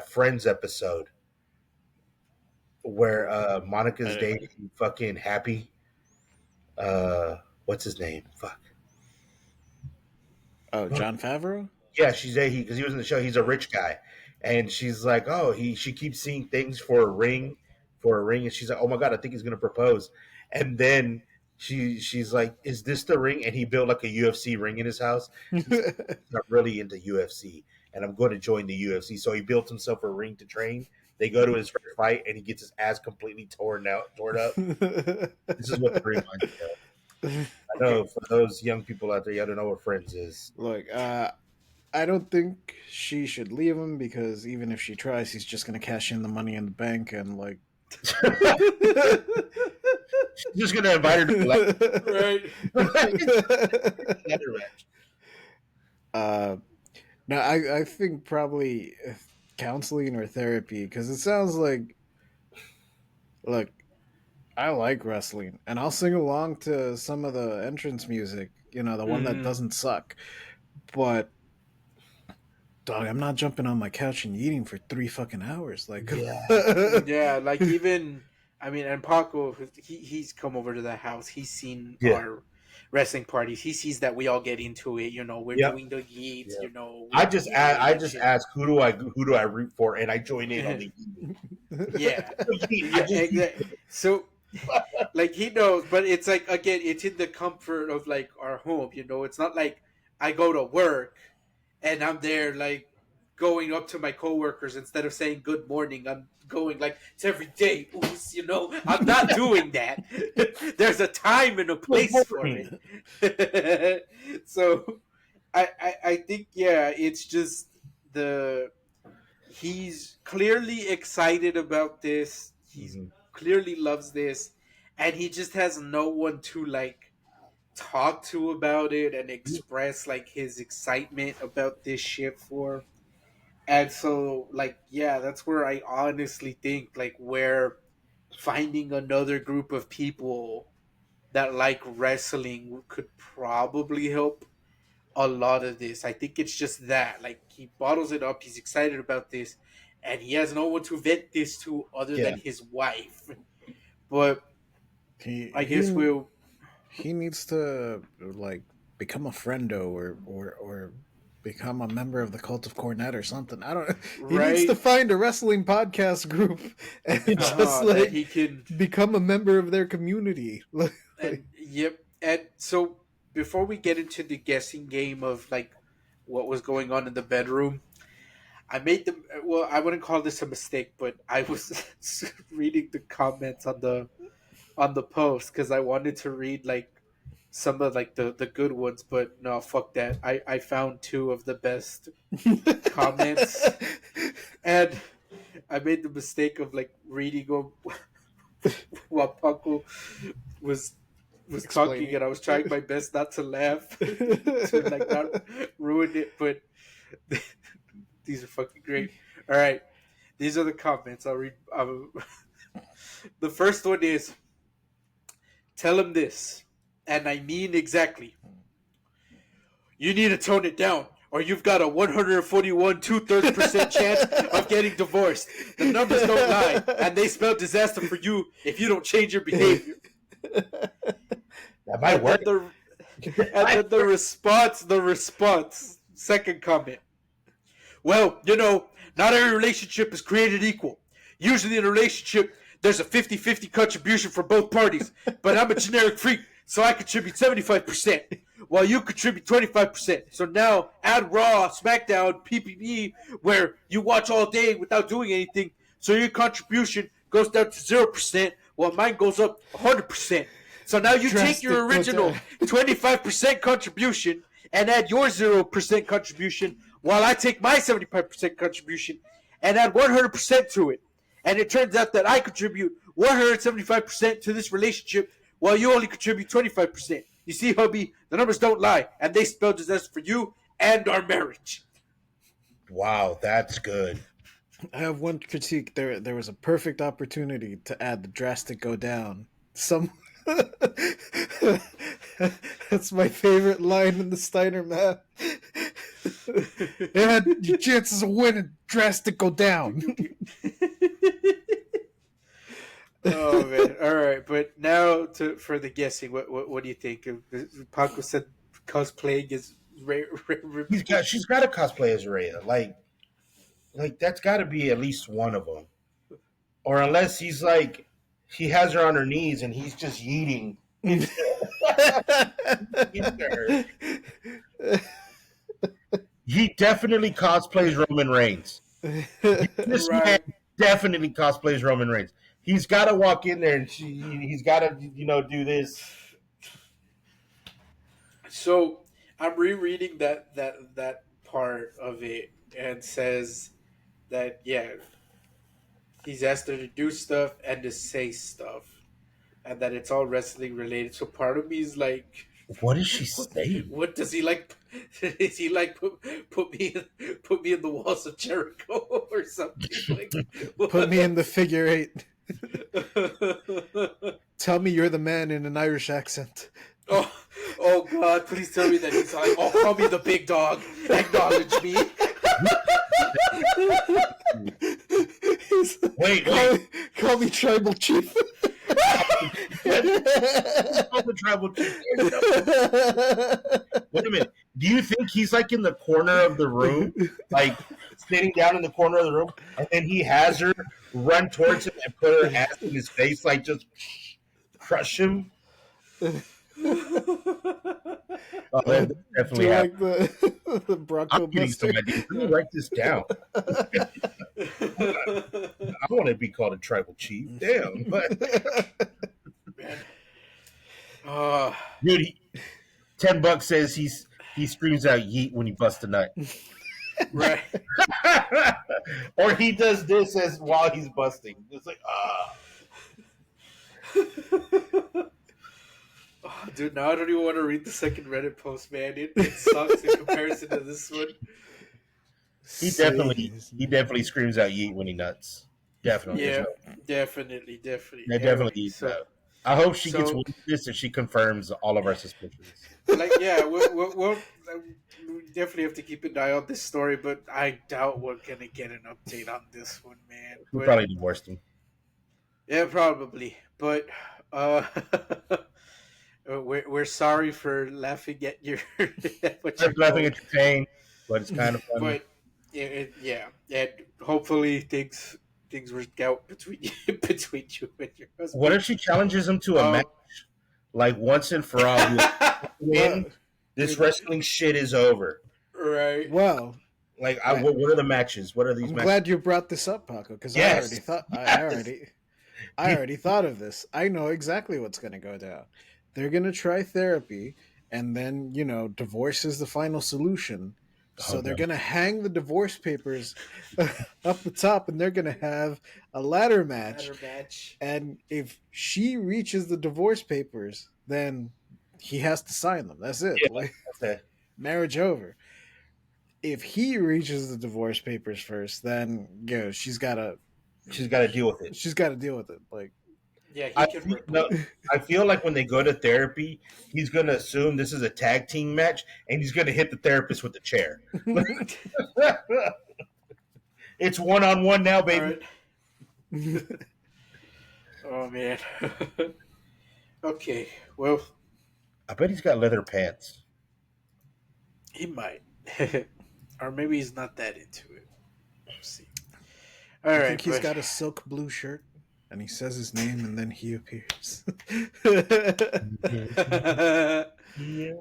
Friends episode where Monica's Uh, dating fucking Happy. What's his name? Fuck. oh, John Favreau. Yeah, she's a he because he was in the show. He's a rich guy, and she's like, oh, he. She keeps seeing things for a ring, and she's like, oh my god, I think he's gonna propose, and then she's like, is this the ring? And he built like a UFC ring in his house. He's like, I'm really into UFC, and I'm going to join the UFC. So he built himself a ring to train. They go to his first fight, and he gets his ass completely torn up. This is what the reminds me of. I know Okay. for those young people out there, you don't know what Friends is. Look, I don't think she should leave him because even if she tries, he's just gonna cash in the money in the bank and like. Just gonna invite her to the Right. leather match. uh, no, I think probably counseling or therapy because it sounds like, look, I like wrestling and I'll sing along to some of the entrance music, the one that Mm. doesn't suck. But dog, I'm not jumping on my couch and eating for 3 fucking hours. Like, Yeah, Yeah, like even I mean, and Paco, he's come over to the house. He's seen yeah, our wrestling parties. He sees that we all get into it. We're yeah, doing the yeets. yeah. We're yeeting I and just shit. ask who do I root for, and I join in on the Yeah, I yeah, just exactly. So like he knows, but it's like again, it's in the comfort of like our home. It's not like I go to work and I'm there like going up to my coworkers instead of saying good morning. I'm going like it's every day. Oos, I'm not doing that. There's a time and a good place for morning. it. So I think yeah, it's just the he's clearly excited about this. He's Mhm. clearly loves this, and he just has no one to like talk to about it and express like his excitement about this shit for. And so like yeah, that's where I honestly think like where finding another group of people that like wrestling could probably help a lot of this. I think it's just that like he bottles it up, he's excited about this, and he has no one to vent this to other Yeah, than his wife. But he I guess he we'll he needs to like become a friendo or become a member of the Cult of Cornet or something. I don't. He needs to right? find a wrestling podcast group and just That like he can. become a member of their community. And yep. And so before we get into the guessing game of like what was going on in the bedroom, I made the well. I wouldn't call this a mistake, but I was reading the comments on the post because I wanted to read like some of like the good ones, but no, fuck that. I found two of the best comments, and I made the mistake of like reading them while Paco was talking, Explaining. and I was trying my best not to laugh to like not ruin it, but these are fucking great. All right, these are the comments. I'll read. The first one is, tell him this, and I mean exactly. You need to tone it down, or you've got a 141 2/3% chance of getting divorced. The numbers don't lie, and they spell disaster for you if you don't change your behavior. That might And work. then the response, second comment. Well, not every relationship is created equal. Usually in a relationship, there's a 50-50 contribution for both parties, but I'm a generic freak, so I contribute 75%, while you contribute 25%. So now add Raw, SmackDown, PPV, where you watch all day without doing anything, so your contribution goes down to 0%, while mine goes up 100%. So now you take your original 25% contribution and add your 0% contribution, while I take my 75% contribution and add 100% to it. And it turns out that I contribute 175% to this relationship, while you only contribute 25%. You see, hubby, the numbers don't lie, and they spell disaster for you and our marriage. Wow, that's good. I have one critique. There was a perfect opportunity to add the drastic go down. That's my favorite line in the Steiner map. It had your chances of winning drastic go down. Oh man! All right, but now for the guessing. What do you think? Paco said cosplaying is She's got to cosplay as Rhea. Like that's got to be at least one of them. Or unless he's like, he has her on her knees and he's just yeeting into her. He definitely cosplays Roman Reigns. This man definitely cosplays Roman Reigns. He's got to walk in there and he's got to, do this. So I'm rereading that part of it, and says that he's asked her to do stuff and to say stuff, and that it's all wrestling related. So part of me is like, what is she saying? What does he like? Is he like put me in the walls of Jericho or something? Like, put me in the figure eight. Tell me you're the man in an Irish accent. Oh God! Please tell me that he's like, call me the big dog. Acknowledge me. Wait. Call me tribal chief. The tribal chief. Wait a minute. Do you think he's like in the corner of the room, like sitting down in the corner of the room, and then he has her run towards him and put her ass in his face, like just crush him? Oh, that definitely like the Bronco Buster. Let me write this down. I want to be called a tribal chief. Damn. Dude, $10 says he screams out yeet when he busts a nut. Right. Or he does this as while he's busting. It's like, Oh, dude, now I don't even want to read the second Reddit post, man. It sucks in comparison to this one. He definitely screams out yeet when he nuts. Definitely. Yeah, definitely. Yeah, definitely. So, I hope she gets with this and she confirms all of our suspicions. Like, yeah, we'll definitely have to keep an eye on this story, but I doubt we're gonna get an update on this one, man. We probably divorced him. Yeah, probably. But we're sorry for laughing at your. Laughing at your pain. but it's kind of funny. But yeah, and hopefully things work out between between you and your What husband. if she challenges him to a match, Um, like once and for all? Well, Win, this it, wrestling shit is over. right. well, Like, I, what are the matches? What are these I'm matches? glad you brought this up, Paco, because Yes, yes. I already thought of this. I know exactly what's going to go down. They're going to try therapy, and then divorce is the final solution. Oh So they're no. going to hang the divorce papers up the top, and they're going to have a ladder match. Ladder match. And if she reaches the divorce papers, then he has to sign them. That's it. Yeah, Like, okay. marriage over. If he reaches the divorce papers first, then She's got to deal with it. she's got to deal with it. Like, Yeah, he I can feel, rip no, her. I feel like when they go to therapy, he's going to assume this is a tag team match, and he's going to hit the therapist with the chair. It's 1-on-1 now, All baby. right. Oh man. Okay. Well, I bet he's got leather pants. he might, or maybe he's not that into it. We'll see. All I right, think he's but got a silk blue shirt, and he says his name, and then he appears. Yeah.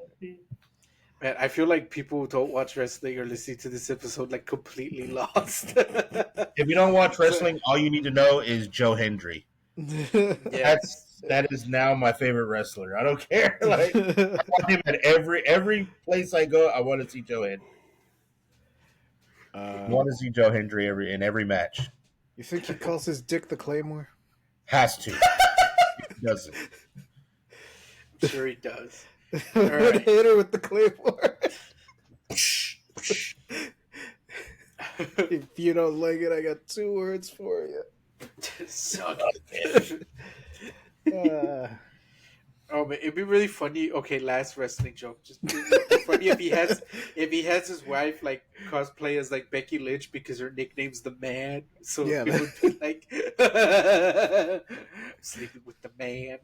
man, I feel like people who don't watch wrestling are listening to this episode like completely lost. If you don't watch So, wrestling, all you need to know is Joe Hendry. yes. That is now my favorite wrestler. I don't care. Like, I want him at every place I go. I want to see Joe Hendry. I uh, want to see Joe Hendry in every match. you think he calls his dick the Claymore? Has to. He doesn't. I'm sure he does. I'm gonna right. hit her with the Claymore. If you don't like it, I got 2 words for you. Suck Oh, it. Uh, Oh man, it'd be really funny. Okay, last wrestling joke. Just it'd be funny if he has his wife like cosplay as like Becky Lynch because her nickname's the Man. So Yeah, it would be like sleeping with the Man.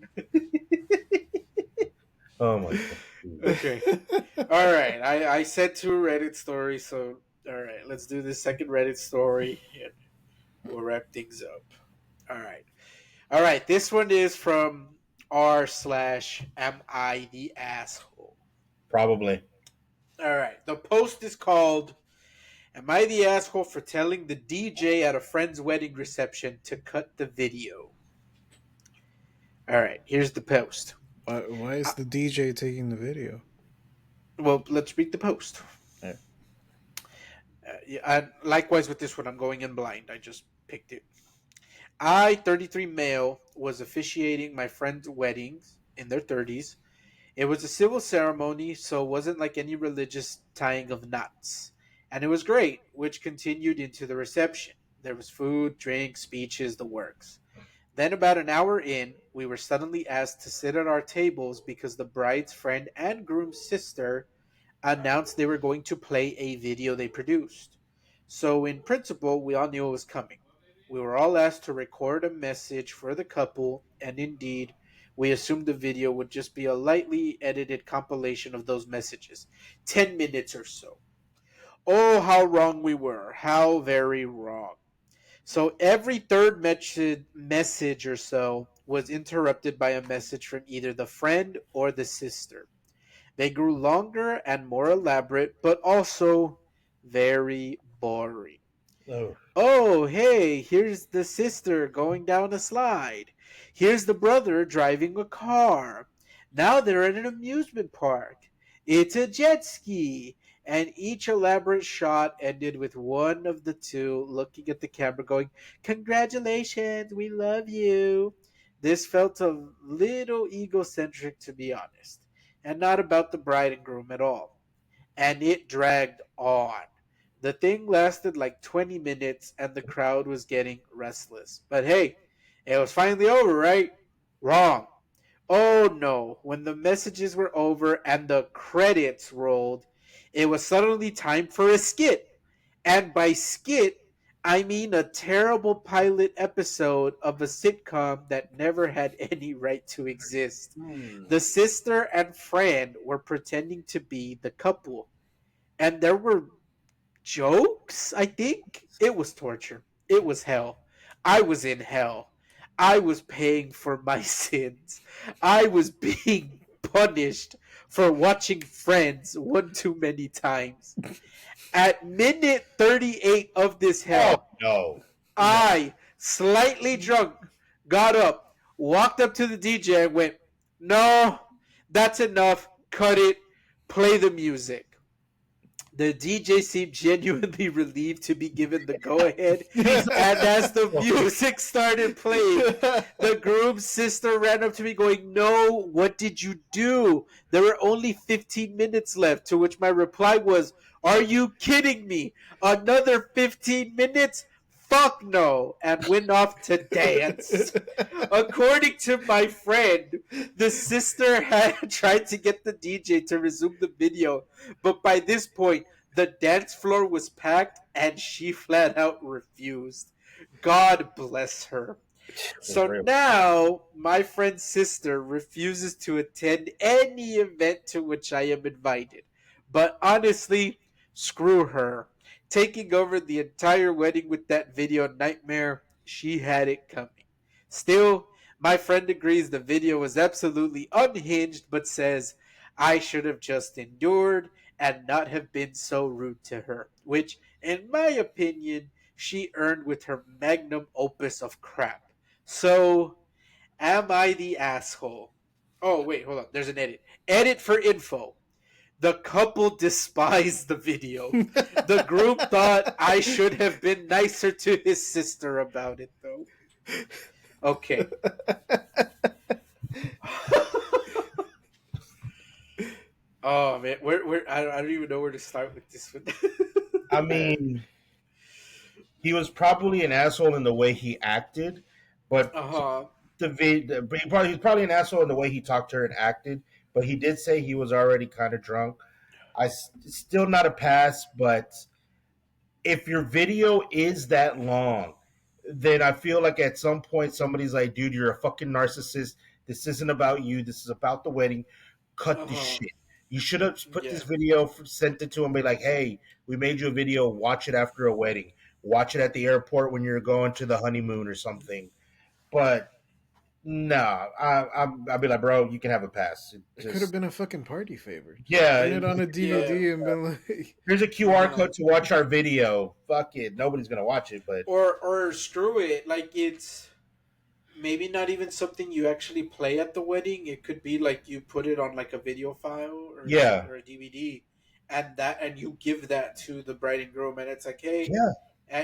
oh my god. Okay. All right. I said 2 Reddit stories, so all right, let's do the second Reddit story and we'll wrap things up. All right. All right. This one is from r/am I the asshole. Probably. All right. The post is called "Am I the asshole for telling the DJ at a friend's wedding reception to cut the video?" All right. Here's the post. why is the DJ taking the video? Well, let's read the post. Yeah. Yeah, and likewise with this one, I'm going in blind. I just picked it. I, 33 male, was officiating my friend's weddings in their 30s. It was a civil ceremony, so it wasn't like any religious tying of knots. And it was great, which continued into the reception. There was food, drink, speeches, the works. Then, about an hour in, we were suddenly asked to sit at our tables because the bride's friend and groom's sister announced they were going to play a video they produced. So, in principle, we all knew it was coming. We were all asked to record a message for the couple, and indeed, we assumed the video would just be a lightly edited compilation of those messages, 10 minutes or so. Oh, how wrong we were. How very wrong. So, every third message or so was interrupted by a message from either the friend or the sister. They grew longer and more elaborate, but also very boring. Oh. Oh, hey, here's the sister going down a slide. Here's the brother driving a car. Now they're at an amusement park. It's a jet ski. And each elaborate shot ended with one of the two looking at the camera going, "Congratulations, we love you." This felt a little egocentric, to be honest, and not about the bride and groom at all. And it dragged on. The thing lasted like 20 minutes and the crowd was getting restless. But hey, it was finally over, right? Wrong. Oh no, when the messages were over and the credits rolled, it was suddenly time for a skit. And by skit, I mean a terrible pilot episode of a sitcom that never had any right to exist. The sister and friend were pretending to be the couple, and there were jokes, I think. It was torture. It was hell. I was in hell. I was paying for my sins. I was being punished for watching Friends one too many times. At minute 38 of this Oh hell, no, no. I, slightly drunk, got up, walked up to the DJ and went, "No, that's enough. Cut it. Play the music." The DJ seemed genuinely relieved to be given the go ahead, and as the music started playing, the groom's sister ran up to me going, "No, what did you do? There were only 15 minutes left." To which my reply was, "Are you kidding me? Another 15 minutes? Fuck no," and went off to dance. According to my friend, the sister had tried to get the DJ to resume the video, but by this point, the dance floor was packed and she flat out refused. God bless her. Was So real. now my friend's sister refuses to attend any event to which I am invited. But honestly, screw her. Taking over the entire wedding with that video nightmare, she had it coming. Still, my friend agrees the video was absolutely unhinged, but says I should have just endured and not have been so rude to her, which, in my opinion, she earned with her magnum opus of crap. So, am I the asshole? Oh, wait, hold on. There's an edit. Edit for info. The couple despised the video. The group thought I should have been nicer to his sister about it, though. Okay. Oh man, where I don't even know where to start with this one. I mean, he was probably an asshole in the way he acted, but Uh huh. he's probably an asshole in the way he talked to her and acted. But he did say he was already kind of drunk. Still not a pass, but if your video is that long, then I feel like at some point somebody's like, dude, you're a fucking narcissist. This isn't about you. This is about the wedding. Cut Uh this huh. shit. You should have put Yeah. this video, sent it to him, be like, hey, we made you a video. Watch it after a wedding. Watch it at the airport when you're going to the honeymoon or something. But no, I'd be like, bro, you can have a pass. It could have Just been a fucking party favor. Just yeah, putting it on a Yeah. DVD and been like, here's a Uh QR huh. code to watch our video. Fuck it, nobody's gonna watch it, but Or screw it. Like it's maybe not even something you actually play at the wedding. It could be like you put it on like a video file or yeah, or a DVD, and you give that to the bride and groom, and it's like, hey, yeah,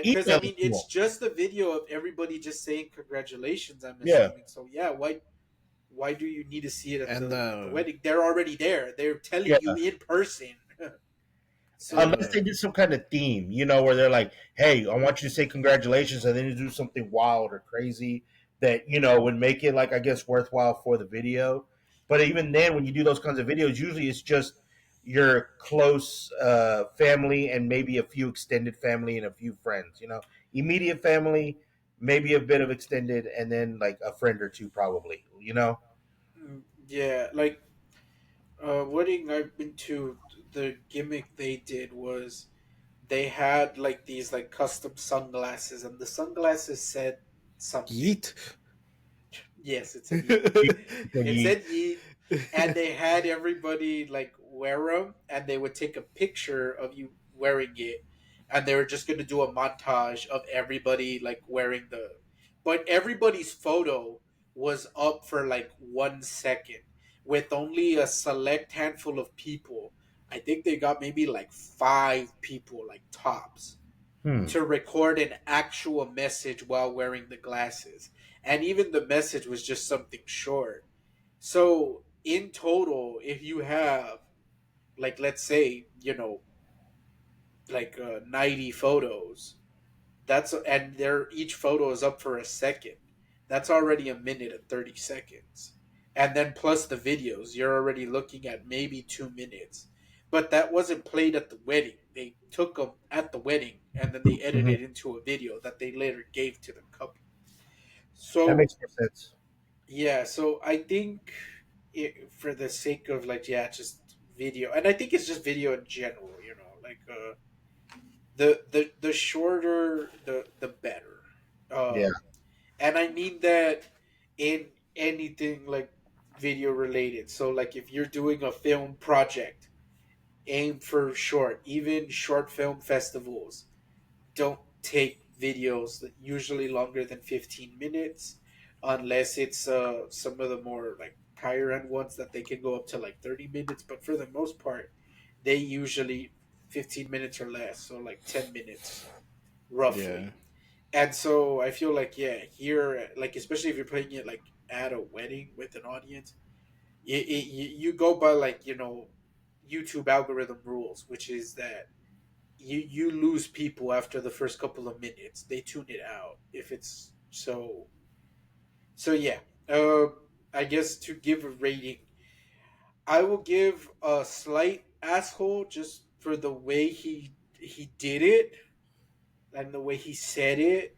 because I email mean it to them. it's just a video of everybody just saying congratulations. I'm Yeah, assuming so. Yeah, why do you need to see it at and the wedding? They're already there. They're telling yeah. you in person. Unless So they did some kind of theme, where they're like, "Hey, I want you to say congratulations," and then you do something wild or crazy that would make it like I guess worthwhile for the video. But even then, when you do those kinds of videos, usually it's just your close family and maybe a few extended family and a few friends. Immediate family, maybe a bit of extended, and then like a friend or two, probably. yeah, like wedding I've been to, the gimmick they did was they had like these like custom sunglasses, and the sunglasses said something. yeet. Yes, it said yeet. It You- said yeet, and they had everybody like wear them, and they would take a picture of you wearing it, and they were just gonna do a montage of everybody like wearing the, but everybody's photo was up for like 1 second, with only a select handful of people. I think they got maybe like 5 people, like tops, Hmm. to record an actual message while wearing the glasses. And even the message was just something short. So, in total, if you have, like, let's say, like 90 photos, and each photo is up for a second, that's already a minute and 30 seconds. And then plus the videos, you're already looking at maybe 2 minutes. But that wasn't played at the wedding. They took them at the wedding and then they Mhm. edited into a video that they later gave to the couple. That So makes more sense. yeah, so I think for the sake of like, yeah, just video, and I think it's just video in general, like The shorter the better. Yeah. And I mean that in anything like video related. So like if you're doing a film project, aim for short. Even short film festivals don't take videos that usually longer than 15 minutes unless it's some of the more like higher end ones that they can go up to like 30 minutes, but for the most part they usually 15 minutes or less, so like 10 minutes Yeah. roughly. And so I feel like yeah, here like especially if you're playing it like at a wedding with an audience, you go by like YouTube algorithm rules, which is that you lose people after the first couple of minutes. They tune it out if it's so yeah. I guess to give a rating, I will give a slight asshole just for the way he did it and the way he said it,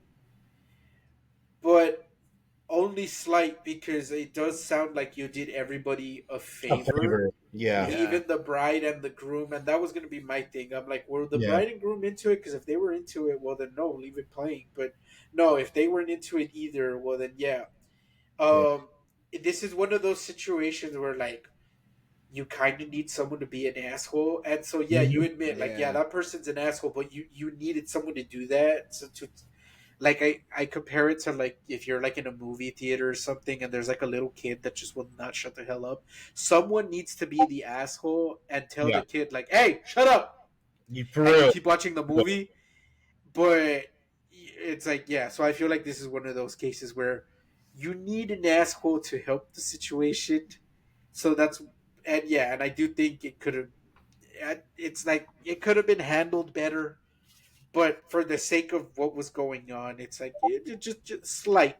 but only slight because it does sound like you did everybody a A favor, favor. Yeah. Yeah. even the bride and the groom. And that was going to be my thing. I'm like, were the Yeah. bride and groom into it? Because if they were into it, well then no, leave it playing. But no, if they weren't into it either, well then yeah. Yeah. um this is one of those situations where like you kind of need someone to be an asshole, and so yeah, you Mhm. admit like yeah, Yeah. that person's an asshole, but you needed someone to do that. So to like I compare it to like if you're like in a movie theater or something and there's like a little kid that just will not shut the hell up. Someone needs to be the asshole and tell the Yeah. kid like, "Hey, shut up," You for and you real. keep watching the movie. But it's like yeah, so I feel like this is one of those cases where you need an asshole to help the situation. So that's and yeah, and I do think it could have. It's like it could have been handled better, but for the sake of what was going on, it's like just slight,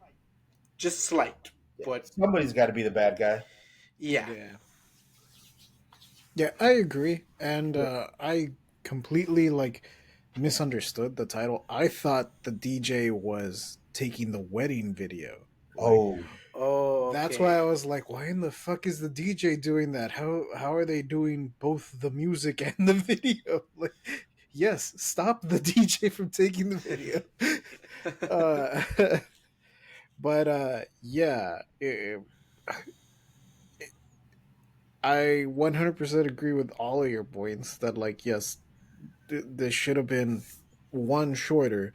just slight. Yeah. But Somebody's got to be the bad guy. yeah, Yeah. Yeah, I agree. And Yeah. I completely like misunderstood the title. I thought the DJ was taking the wedding video. Like Oh. oh that's why okay, I was like, why in the fuck is the DJ doing that? How are they doing both the music and the video? Like yes, stop the DJ from taking the video. uh but yeah, I 100% agree with all of your points that like yes, this should have been one shorter.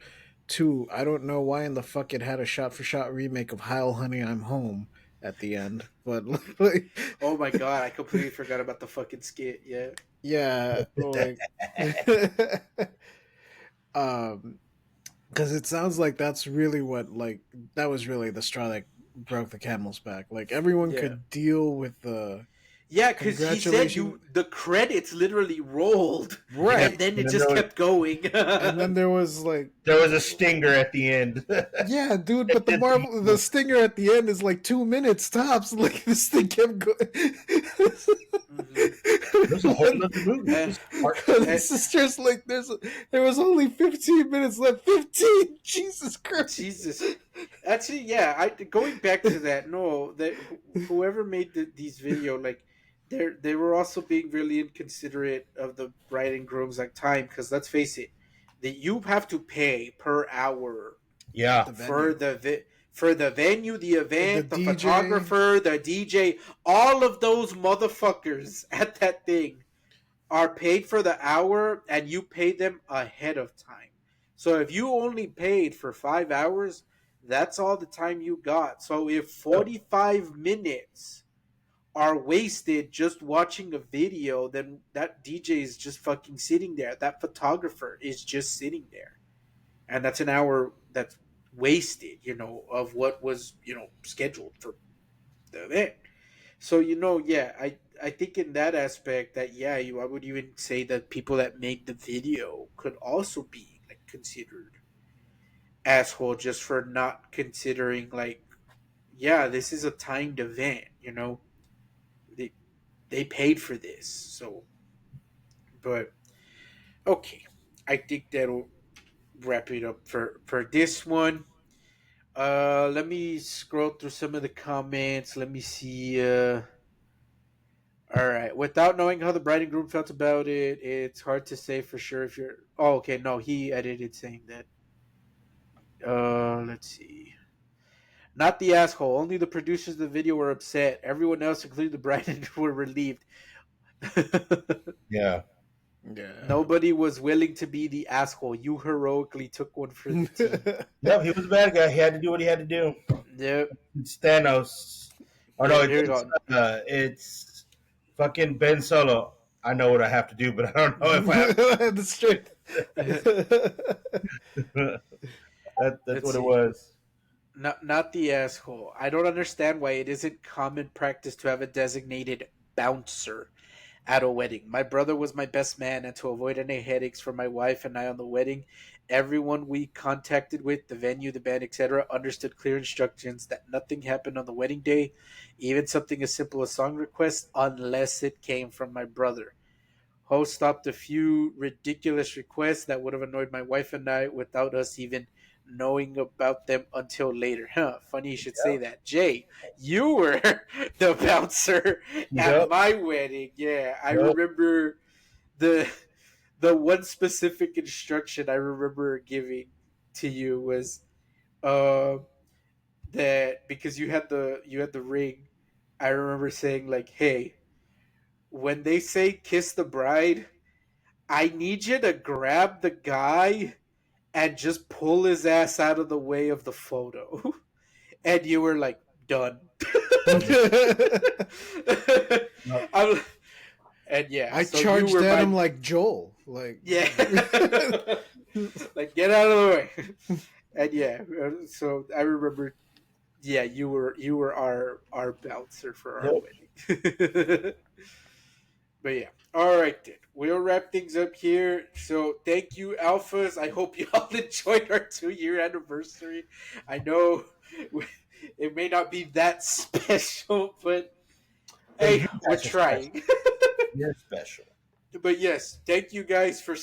Two, I don't know why in the fuck it had a shot for shot remake of Heil Honey I'm Home at the end, but like, oh my god, I completely forgot about the fucking skit. Yeah, yeah, like um because it sounds like that's really what like that was really the straw that broke the camel's back. Like everyone yeah. could deal with the Yeah, because he said congratulations, you the credits literally rolled, Yeah. and right? then it And then just kept going. And then there was like there was a stinger at the end. yeah, dude, but the stinger at the end is like 2 minutes tops. Like this thing kept going. hmm There's a whole other movie. and, This part. and It's just like there was only 15 minutes left. 15, Jesus Christ. Jesus, actually, yeah. I going back to that. No, that whoever made these video, like, they were also being really inconsiderate of the bride and groom's like time. Because let's face it, that you have to pay per hour Yeah. The for venue, for the venue, the the event, the DJ, photographer, the DJ, all of those motherfuckers at that thing are paid for the hour, and you pay them ahead of time. So if you only paid for 5 hours, that's all the time you got. So if 45 minutes are wasted just watching a video, then that DJ is just fucking sitting there. That photographer is just sitting there. And that's an hour that's wasted, of what was, scheduled for the event. So yeah, I think in that aspect that yeah, I would even say that people that make the video could also be like considered asshole just for not considering like yeah, this is a timed event, they they paid for this. So, but okay, I think that'll wrap it up for this one. Let me scroll through some of the comments. Let me see. All right. Without knowing how the bride and groom felt about it, it's hard to say for sure if you're. Oh, okay. No, he edited saying that. Let's see. Not the asshole. Only the producers of the video were upset. Everyone else, including the bride and groom, were relieved. Yeah. Yeah. Nobody was willing to be the asshole. You heroically took one for the team. Yep, he was a bad guy. He had to do what he had to do. Yep. It's Thanos. Or no, Here, here you go. it's fucking Ben Solo. I know what I have to do, but I don't know if I have The strength. that's Let's what it see. was. Not the asshole. I don't understand why it isn't common practice to have a designated bouncer at a wedding. My brother was my best man, and to avoid any headaches for my wife and I on the wedding, everyone we contacted with, the venue, the band, etc., understood clear instructions that nothing happened on the wedding day, even something as simple as song requests, unless it came from my brother. Host stopped a few ridiculous requests that would have annoyed my wife and I without us even knowing about them until later. Huh, funny you should say that. Jay, you were the bouncer at Yep. my wedding. Yeah, I Yep. remember the the one specific instruction I remember giving to you was uh, that because you had the ring, I remember saying like, "Hey, when they say kiss the bride, I need you to grab the guy and just pull his ass out of the way of the photo." And you were like, done. Yep. And yeah, I so you charged were at my him like Joel. Like yeah, like get out of the way. And yeah, so I remember. Yeah, you were our bouncer for our Yep. wedding. But yeah. All right, then. We'll wrap things up here. So thank you, Alphas. I hope you all enjoyed our 2-year anniversary. I know it may not be that special, but Hey, hey, you we're guys are special. trying. You're special. But yes, thank you guys for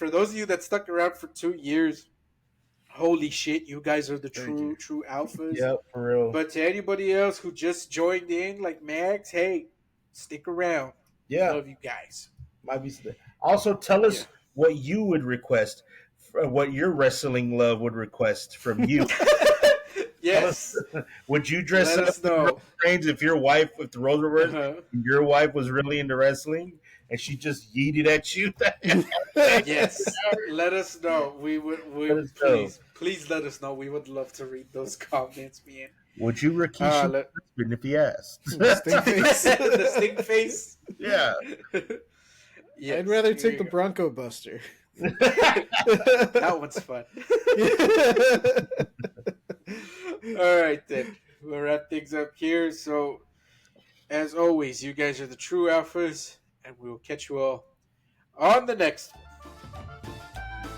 those of you that stuck around for 2 years. Holy shit, you guys are the Thank you. true alphas. Yep, for real. But to anybody else who just joined in, like Max, hey, stick around. We Yeah, love you guys. might be. Also, tell Yeah. us what you would request, what your wrestling love would request from you. Tell us, Yes. would you dress Let up us in know. Roman Reigns if the roles reversed, Uh-huh. and your wife was really into wrestling and she just yeeted at you? Yes. Let us know. We Let us know. please let us know. We would love to read those comments, man. Would you Rikishi your Let husband if he asked? Stink face. the stink face. Yeah. Yes, I'd rather here take you the go. Bronco Buster. That one's fun. All right, then. We'll wrap things up here. So, as always, you guys are the true alphas, and we will catch you all on the next one.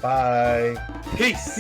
Bye. Peace.